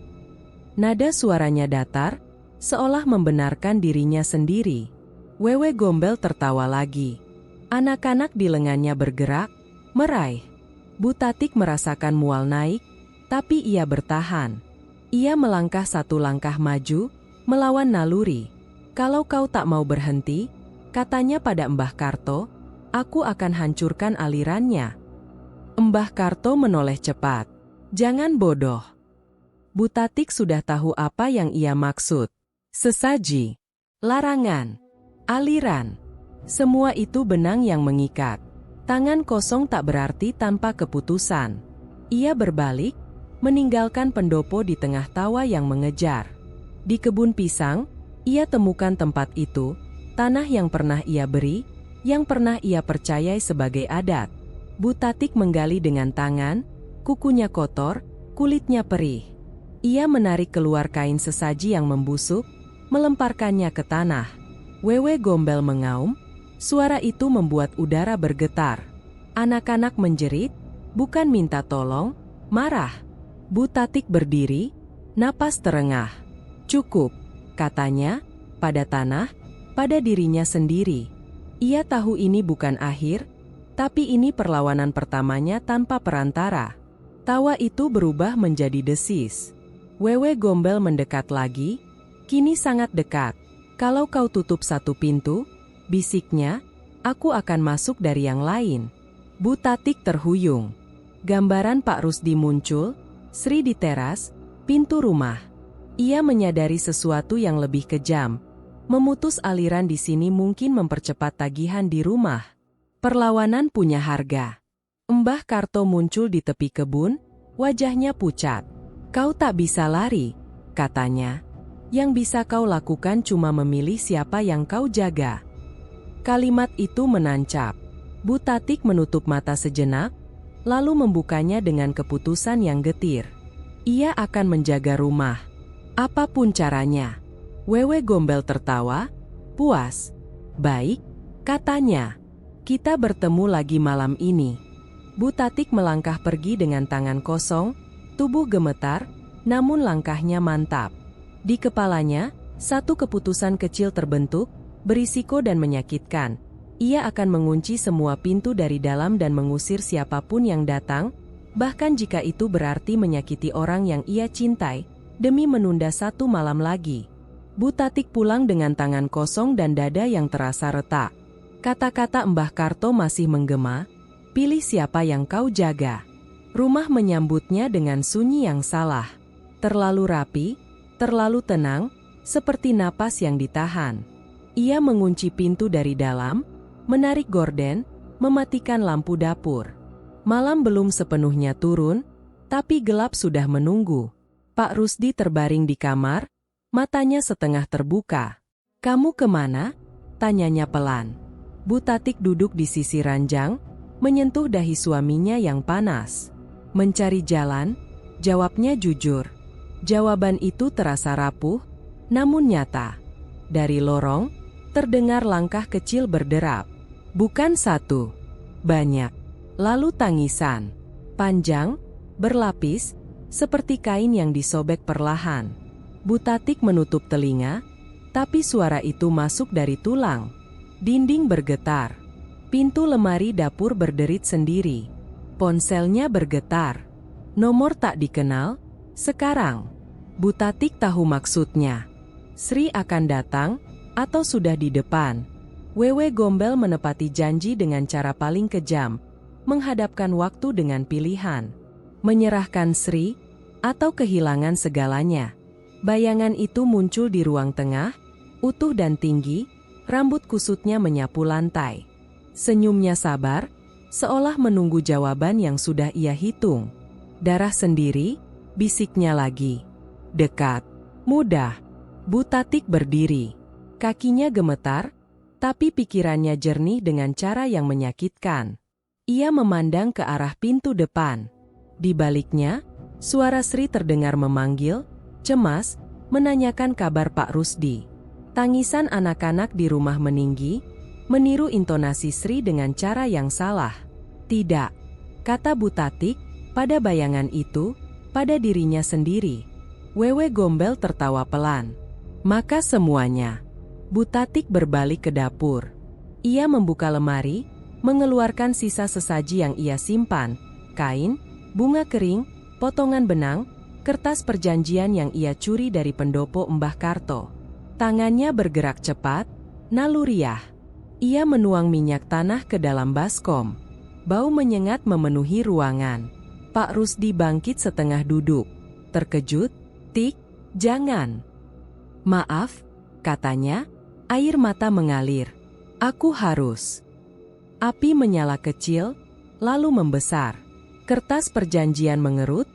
[SPEAKER 1] Nada suaranya datar, seolah membenarkan dirinya sendiri. Wewe Gombel tertawa lagi. Anak-anak di lengannya bergerak, meraih. Butatik merasakan mual naik, tapi ia bertahan. Ia melangkah satu langkah maju, melawan naluri. Kalau kau tak mau berhenti, katanya pada Mbah Karto, aku akan hancurkan alirannya. Mbah Karto menoleh cepat. Jangan bodoh. Butatik sudah tahu apa yang ia maksud. Sesaji, larangan, aliran. Semua itu benang yang mengikat. Tangan kosong tak berarti tanpa keputusan. Ia berbalik, meninggalkan pendopo di tengah tawa yang mengejar. Di kebun pisang, ia temukan tempat itu, tanah yang pernah ia beri, yang pernah ia percayai sebagai adat. Butatik menggali dengan tangan, kukunya kotor, kulitnya perih. Ia menarik keluar kain sesaji yang membusuk, melemparkannya ke tanah. Wewe Gombel mengaum, suara itu membuat udara bergetar. Anak-anak menjerit, bukan minta tolong, marah. Butatik berdiri, napas terengah. Cukup, katanya, pada tanah, pada dirinya sendiri. Ia tahu ini bukan akhir, tapi ini perlawanan pertamanya tanpa perantara. Tawa itu berubah menjadi desis. Wewe Gombel mendekat lagi, kini sangat dekat. Kalau kau tutup satu pintu, bisiknya, aku akan masuk dari yang lain. Butatik terhuyung. Gambaran Pak Rusdi muncul, Sri di teras, pintu rumah. Ia menyadari sesuatu yang lebih kejam. Memutus aliran di sini mungkin mempercepat tagihan di rumah. Perlawanan punya harga. Mbah Karto muncul di tepi kebun, wajahnya pucat. Kau tak bisa lari, katanya. Yang bisa kau lakukan cuma memilih siapa yang kau jaga. Kalimat itu menancap. Butatik menutup mata sejenak, lalu membukanya dengan keputusan yang getir. Ia akan menjaga rumah. Apapun caranya. Wewe Gombel tertawa, puas. Baik, katanya. Kita bertemu lagi malam ini. Butatik melangkah pergi dengan tangan kosong, tubuh gemetar, namun langkahnya mantap. Di kepalanya, satu keputusan kecil terbentuk, berisiko dan menyakitkan. Ia akan mengunci semua pintu dari dalam dan mengusir siapapun yang datang, bahkan jika itu berarti menyakiti orang yang ia cintai, demi menunda satu malam lagi. Butatik pulang dengan tangan kosong dan dada yang terasa retak. Kata-kata Mbah Karto masih menggema, pilih siapa yang kau jaga. Rumah menyambutnya dengan sunyi yang salah. Terlalu rapi, terlalu tenang, seperti napas yang ditahan. Ia mengunci pintu dari dalam, menarik gorden, mematikan lampu dapur. Malam belum sepenuhnya turun, tapi gelap sudah menunggu. Pak Rusdi terbaring di kamar, matanya setengah terbuka. Kamu kemana? Tanyanya pelan. Butatik duduk di sisi ranjang, menyentuh dahi suaminya yang panas. Mencari jalan, jawabnya jujur. Jawaban itu terasa rapuh, namun nyata. Dari lorong, terdengar langkah kecil berderap. Bukan satu, banyak. Lalu tangisan, panjang, berlapis, seperti kain yang disobek perlahan. Butatik menutup telinga, tapi suara itu masuk dari tulang. Dinding bergetar. Pintu lemari dapur berderit sendiri. Ponselnya bergetar. Nomor tak dikenal, sekarang. Butatik tahu maksudnya. Sri akan datang, atau sudah di depan. Wewe Gombel menepati janji dengan cara paling kejam, menghadapkan waktu dengan pilihan. Menyerahkan Sri, atau kehilangan segalanya. Bayangan itu muncul di ruang tengah, utuh dan tinggi, rambut kusutnya menyapu lantai. Senyumnya sabar, seolah menunggu jawaban yang sudah ia hitung. Darah sendiri, bisiknya lagi. Dekat, mudah. Butatik berdiri. Kakinya gemetar, tapi pikirannya jernih dengan cara yang menyakitkan. Ia memandang ke arah pintu depan. Di baliknya, suara Sri terdengar memanggil, cemas, menanyakan kabar Pak Rusdi. Tangisan anak-anak di rumah meninggi, meniru intonasi Sri dengan cara yang salah. Tidak, kata Butatik, pada bayangan itu, pada dirinya sendiri. Wewe Gombel tertawa pelan. Maka semuanya. Butatik berbalik ke dapur. Ia membuka lemari, mengeluarkan sisa sesaji yang ia simpan, kain, bunga kering, potongan benang, kertas perjanjian yang ia curi dari pendopo Mbah Karto. Tangannya bergerak cepat, naluriah. Ia menuang minyak tanah ke dalam baskom. Bau menyengat memenuhi ruangan. Pak Rusdi bangkit setengah duduk. Terkejut, "Tik, jangan." "Maaf," katanya, air mata mengalir. "Aku harus." Api menyala kecil, lalu membesar. Kertas perjanjian mengerut,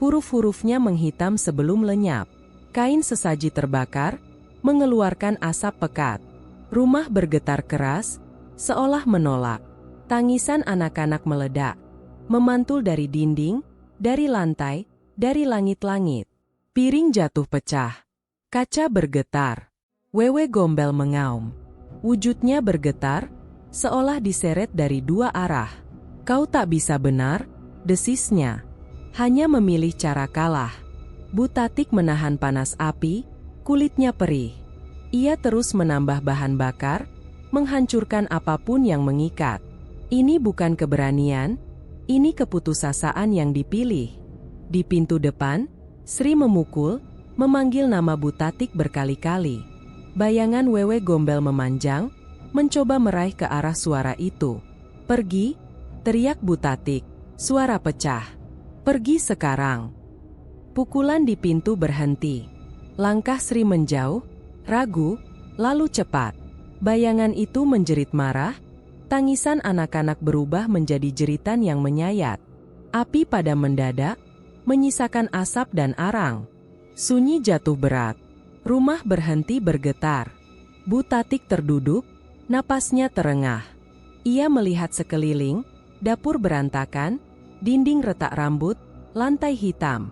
[SPEAKER 1] huruf-hurufnya menghitam sebelum lenyap. Kain sesaji terbakar, mengeluarkan asap pekat. Rumah bergetar keras, seolah menolak. Tangisan anak-anak meledak, memantul dari dinding, dari lantai, dari langit-langit. Piring jatuh pecah. Kaca bergetar. Wewe Gombel mengaum. Wujudnya bergetar, seolah diseret dari dua arah. "Kau tak bisa benar," desisnya. "Hanya memilih cara kalah." Butatik menahan panas api, kulitnya perih. Ia terus menambah bahan bakar, menghancurkan apapun yang mengikat. Ini bukan keberanian, ini keputusasaan yang dipilih. Di pintu depan, Sri memukul, memanggil nama Butatik berkali-kali. Bayangan Wewe Gombel memanjang, mencoba meraih ke arah suara itu. "Pergi!" teriak Butatik. Suara pecah. "Pergi sekarang!" Pukulan di pintu berhenti. Langkah Sri menjauh, ragu, lalu cepat. Bayangan itu menjerit marah, tangisan anak-anak berubah menjadi jeritan yang menyayat. Api padam mendadak, menyisakan asap dan arang. Sunyi jatuh berat. Rumah berhenti bergetar. Butatik terduduk, napasnya terengah. Ia melihat sekeliling, dapur berantakan, dinding retak rambut, lantai hitam.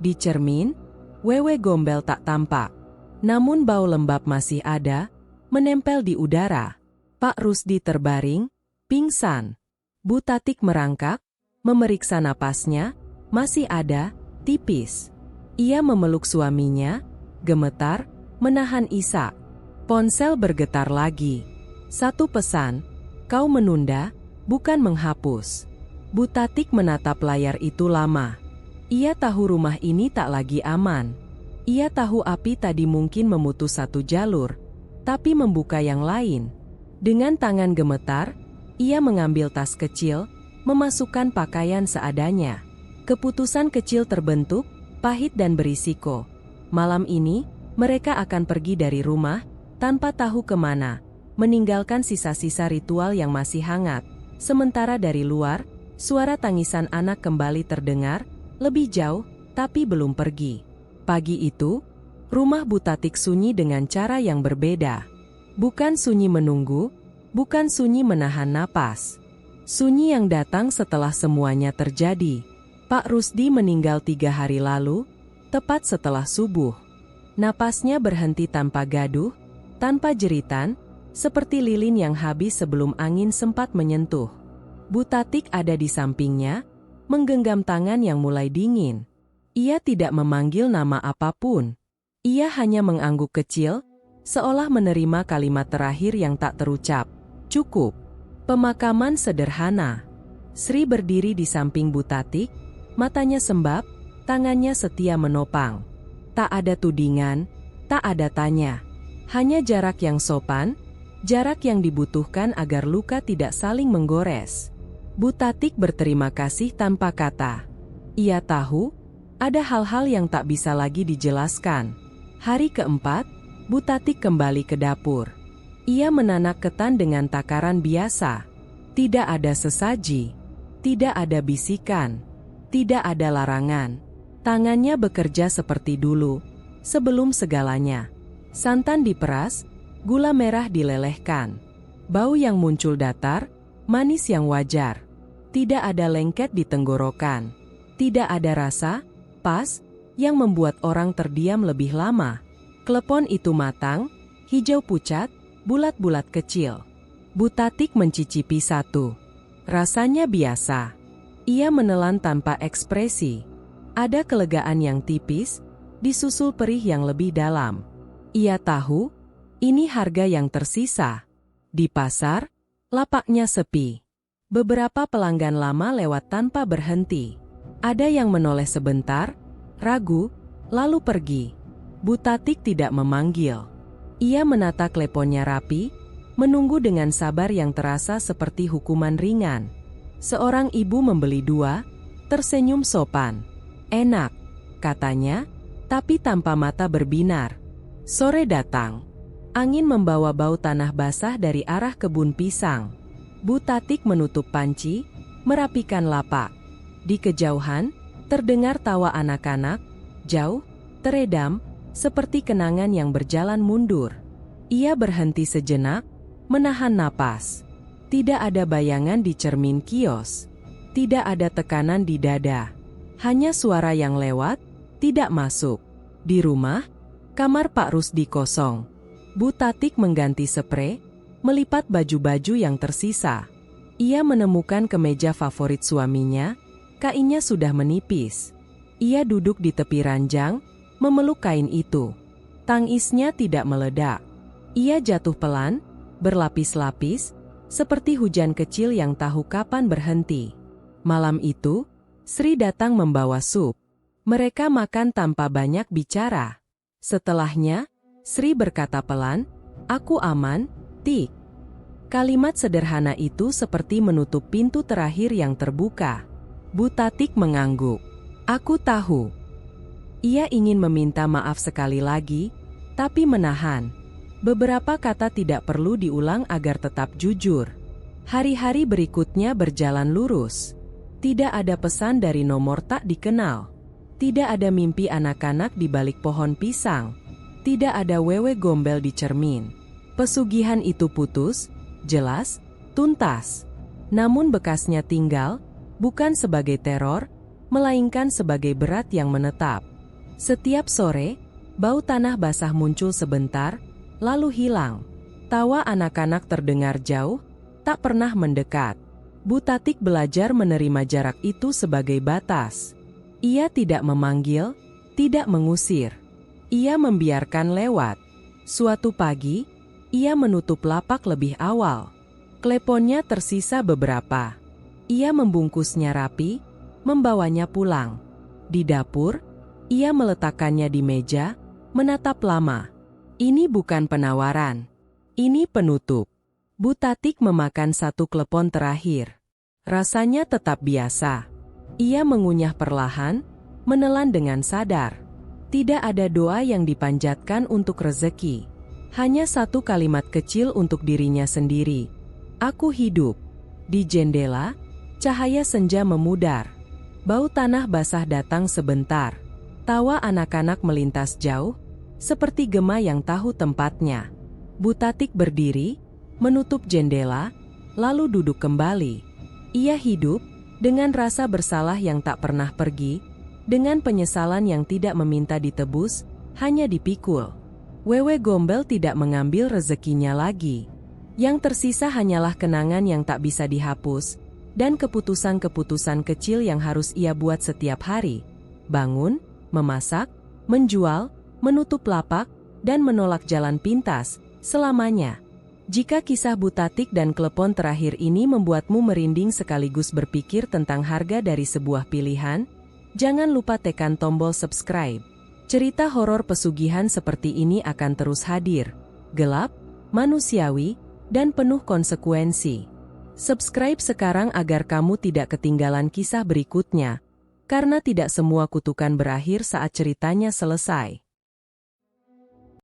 [SPEAKER 1] Di cermin, Wewe Gombel tak tampak. Namun bau lembab masih ada, menempel di udara. Pak Rusdi terbaring, pingsan. Butatik merangkak, memeriksa napasnya, masih ada, tipis. Ia memeluk suaminya, gemetar, menahan isak. Ponsel bergetar lagi. Satu pesan, "Kau menunda, bukan menghapus." Butatik menatap layar itu lama. Ia tahu rumah ini tak lagi aman. Ia tahu api tadi mungkin memutus satu jalur, tapi membuka yang lain. Dengan tangan gemetar, ia mengambil tas kecil, memasukkan pakaian seadanya. Keputusan kecil terbentuk, pahit dan berisiko. Malam ini, mereka akan pergi dari rumah, tanpa tahu kemana, meninggalkan sisa-sisa ritual yang masih hangat. Sementara dari luar, suara tangisan anak kembali terdengar, lebih jauh, tapi belum pergi. Pagi itu, rumah Butatik sunyi dengan cara yang berbeda. Bukan sunyi menunggu, bukan sunyi menahan napas. Sunyi yang datang setelah semuanya terjadi. Pak Rusdi meninggal 3 hari lalu, tepat setelah subuh. Napasnya berhenti tanpa gaduh, tanpa jeritan, seperti lilin yang habis sebelum angin sempat menyentuh. Butatik ada di sampingnya, menggenggam tangan yang mulai dingin. Ia tidak memanggil nama apapun. Ia hanya mengangguk kecil, seolah menerima kalimat terakhir yang tak terucap. Cukup. Pemakaman sederhana. Sri berdiri di samping Butatik, matanya sembab, tangannya setia menopang. Tak ada tudingan, tak ada tanya. Hanya jarak yang sopan, jarak yang dibutuhkan agar luka tidak saling menggores. Butatik berterima kasih tanpa kata. Ia tahu, ada hal-hal yang tak bisa lagi dijelaskan. Hari keempat, Butatik kembali ke dapur. Ia menanak ketan dengan takaran biasa. Tidak ada sesaji, tidak ada bisikan, tidak ada larangan. Tangannya bekerja seperti dulu, sebelum segalanya. Santan diperas, gula merah dilelehkan. Bau yang muncul datar, manis yang wajar. Tidak ada lengket di tenggorokan. Tidak ada rasa, pas, yang membuat orang terdiam lebih lama. Klepon itu matang, hijau pucat, bulat-bulat kecil. Butatik mencicipi satu. Rasanya biasa. Ia menelan tanpa ekspresi. Ada kelegaan yang tipis, disusul perih yang lebih dalam. Ia tahu, ini harga yang tersisa. Di pasar, lapaknya sepi. Beberapa pelanggan lama lewat tanpa berhenti. Ada yang menoleh sebentar, ragu, lalu pergi. Butatik tidak memanggil. Ia menata kleponnya rapi, menunggu dengan sabar yang terasa seperti hukuman ringan. Seorang ibu membeli dua, tersenyum sopan. Enak, katanya, tapi tanpa mata berbinar. Sore datang. Angin membawa bau tanah basah dari arah kebun pisang. Butatik menutup panci, merapikan lapak. Di kejauhan, terdengar tawa anak-anak, jauh, teredam, seperti kenangan yang berjalan mundur. Ia berhenti sejenak, menahan napas. Tidak ada bayangan di cermin kios. Tidak ada tekanan di dada. Hanya suara yang lewat, tidak masuk. Di rumah, kamar Pak Rusdi kosong. Butatik mengganti sprei, melipat baju-baju yang tersisa. Ia menemukan kemeja favorit suaminya, kainnya sudah menipis. Ia duduk di tepi ranjang, memeluk kain itu. Tangisnya tidak meledak. Ia jatuh pelan, berlapis-lapis, seperti hujan kecil yang tahu kapan berhenti. Malam itu, Sri datang membawa sup. Mereka makan tanpa banyak bicara. Setelahnya, Sri berkata pelan, "Aku aman, Tik." Kalimat sederhana itu seperti menutup pintu terakhir yang terbuka. Butatik mengangguk. "Aku tahu." Ia ingin meminta maaf sekali lagi, tapi menahan. Beberapa kata tidak perlu diulang agar tetap jujur. Hari-hari berikutnya berjalan lurus. Tidak ada pesan dari nomor tak dikenal. Tidak ada mimpi anak-anak di balik pohon pisang. Tidak ada wewe gombel di cermin. Pesugihan itu putus, jelas, tuntas. Namun bekasnya tinggal, bukan sebagai teror, melainkan sebagai berat yang menetap. Setiap sore, bau tanah basah muncul sebentar, lalu hilang. Tawa anak-anak terdengar jauh, tak pernah mendekat. Butatik belajar menerima jarak itu sebagai batas. Ia tidak memanggil, tidak mengusir. Ia membiarkan lewat. Suatu pagi, ia menutup lapak lebih awal. Kleponnya tersisa beberapa. Ia membungkusnya rapi, membawanya pulang. Di dapur, ia meletakkannya di meja, menatap lama. Ini bukan penawaran. Ini penutup. Butatik memakan satu klepon terakhir. Rasanya tetap biasa. Ia mengunyah perlahan, menelan dengan sadar. Tidak ada doa yang dipanjatkan untuk rezeki. Hanya satu kalimat kecil untuk dirinya sendiri. "Aku hidup." Di jendela, cahaya senja memudar. Bau tanah basah datang sebentar. Tawa anak-anak melintas jauh, seperti gema yang tahu tempatnya. Butatik berdiri, menutup jendela, lalu duduk kembali. Ia hidup, dengan rasa bersalah yang tak pernah pergi, dengan penyesalan yang tidak meminta ditebus, hanya dipikul. Wewe gombel tidak mengambil rezekinya lagi. Yang tersisa hanyalah kenangan yang tak bisa dihapus, dan keputusan-keputusan kecil yang harus ia buat setiap hari. Bangun, memasak, menjual, menutup lapak, dan menolak jalan pintas selamanya. Jika kisah Butatik dan Klepon terakhir ini membuatmu merinding sekaligus berpikir tentang harga dari sebuah pilihan, jangan lupa tekan tombol subscribe. Cerita horor pesugihan seperti ini akan terus hadir, gelap, manusiawi, dan penuh konsekuensi. Subscribe sekarang agar kamu tidak ketinggalan kisah berikutnya, karena tidak semua kutukan berakhir saat ceritanya selesai.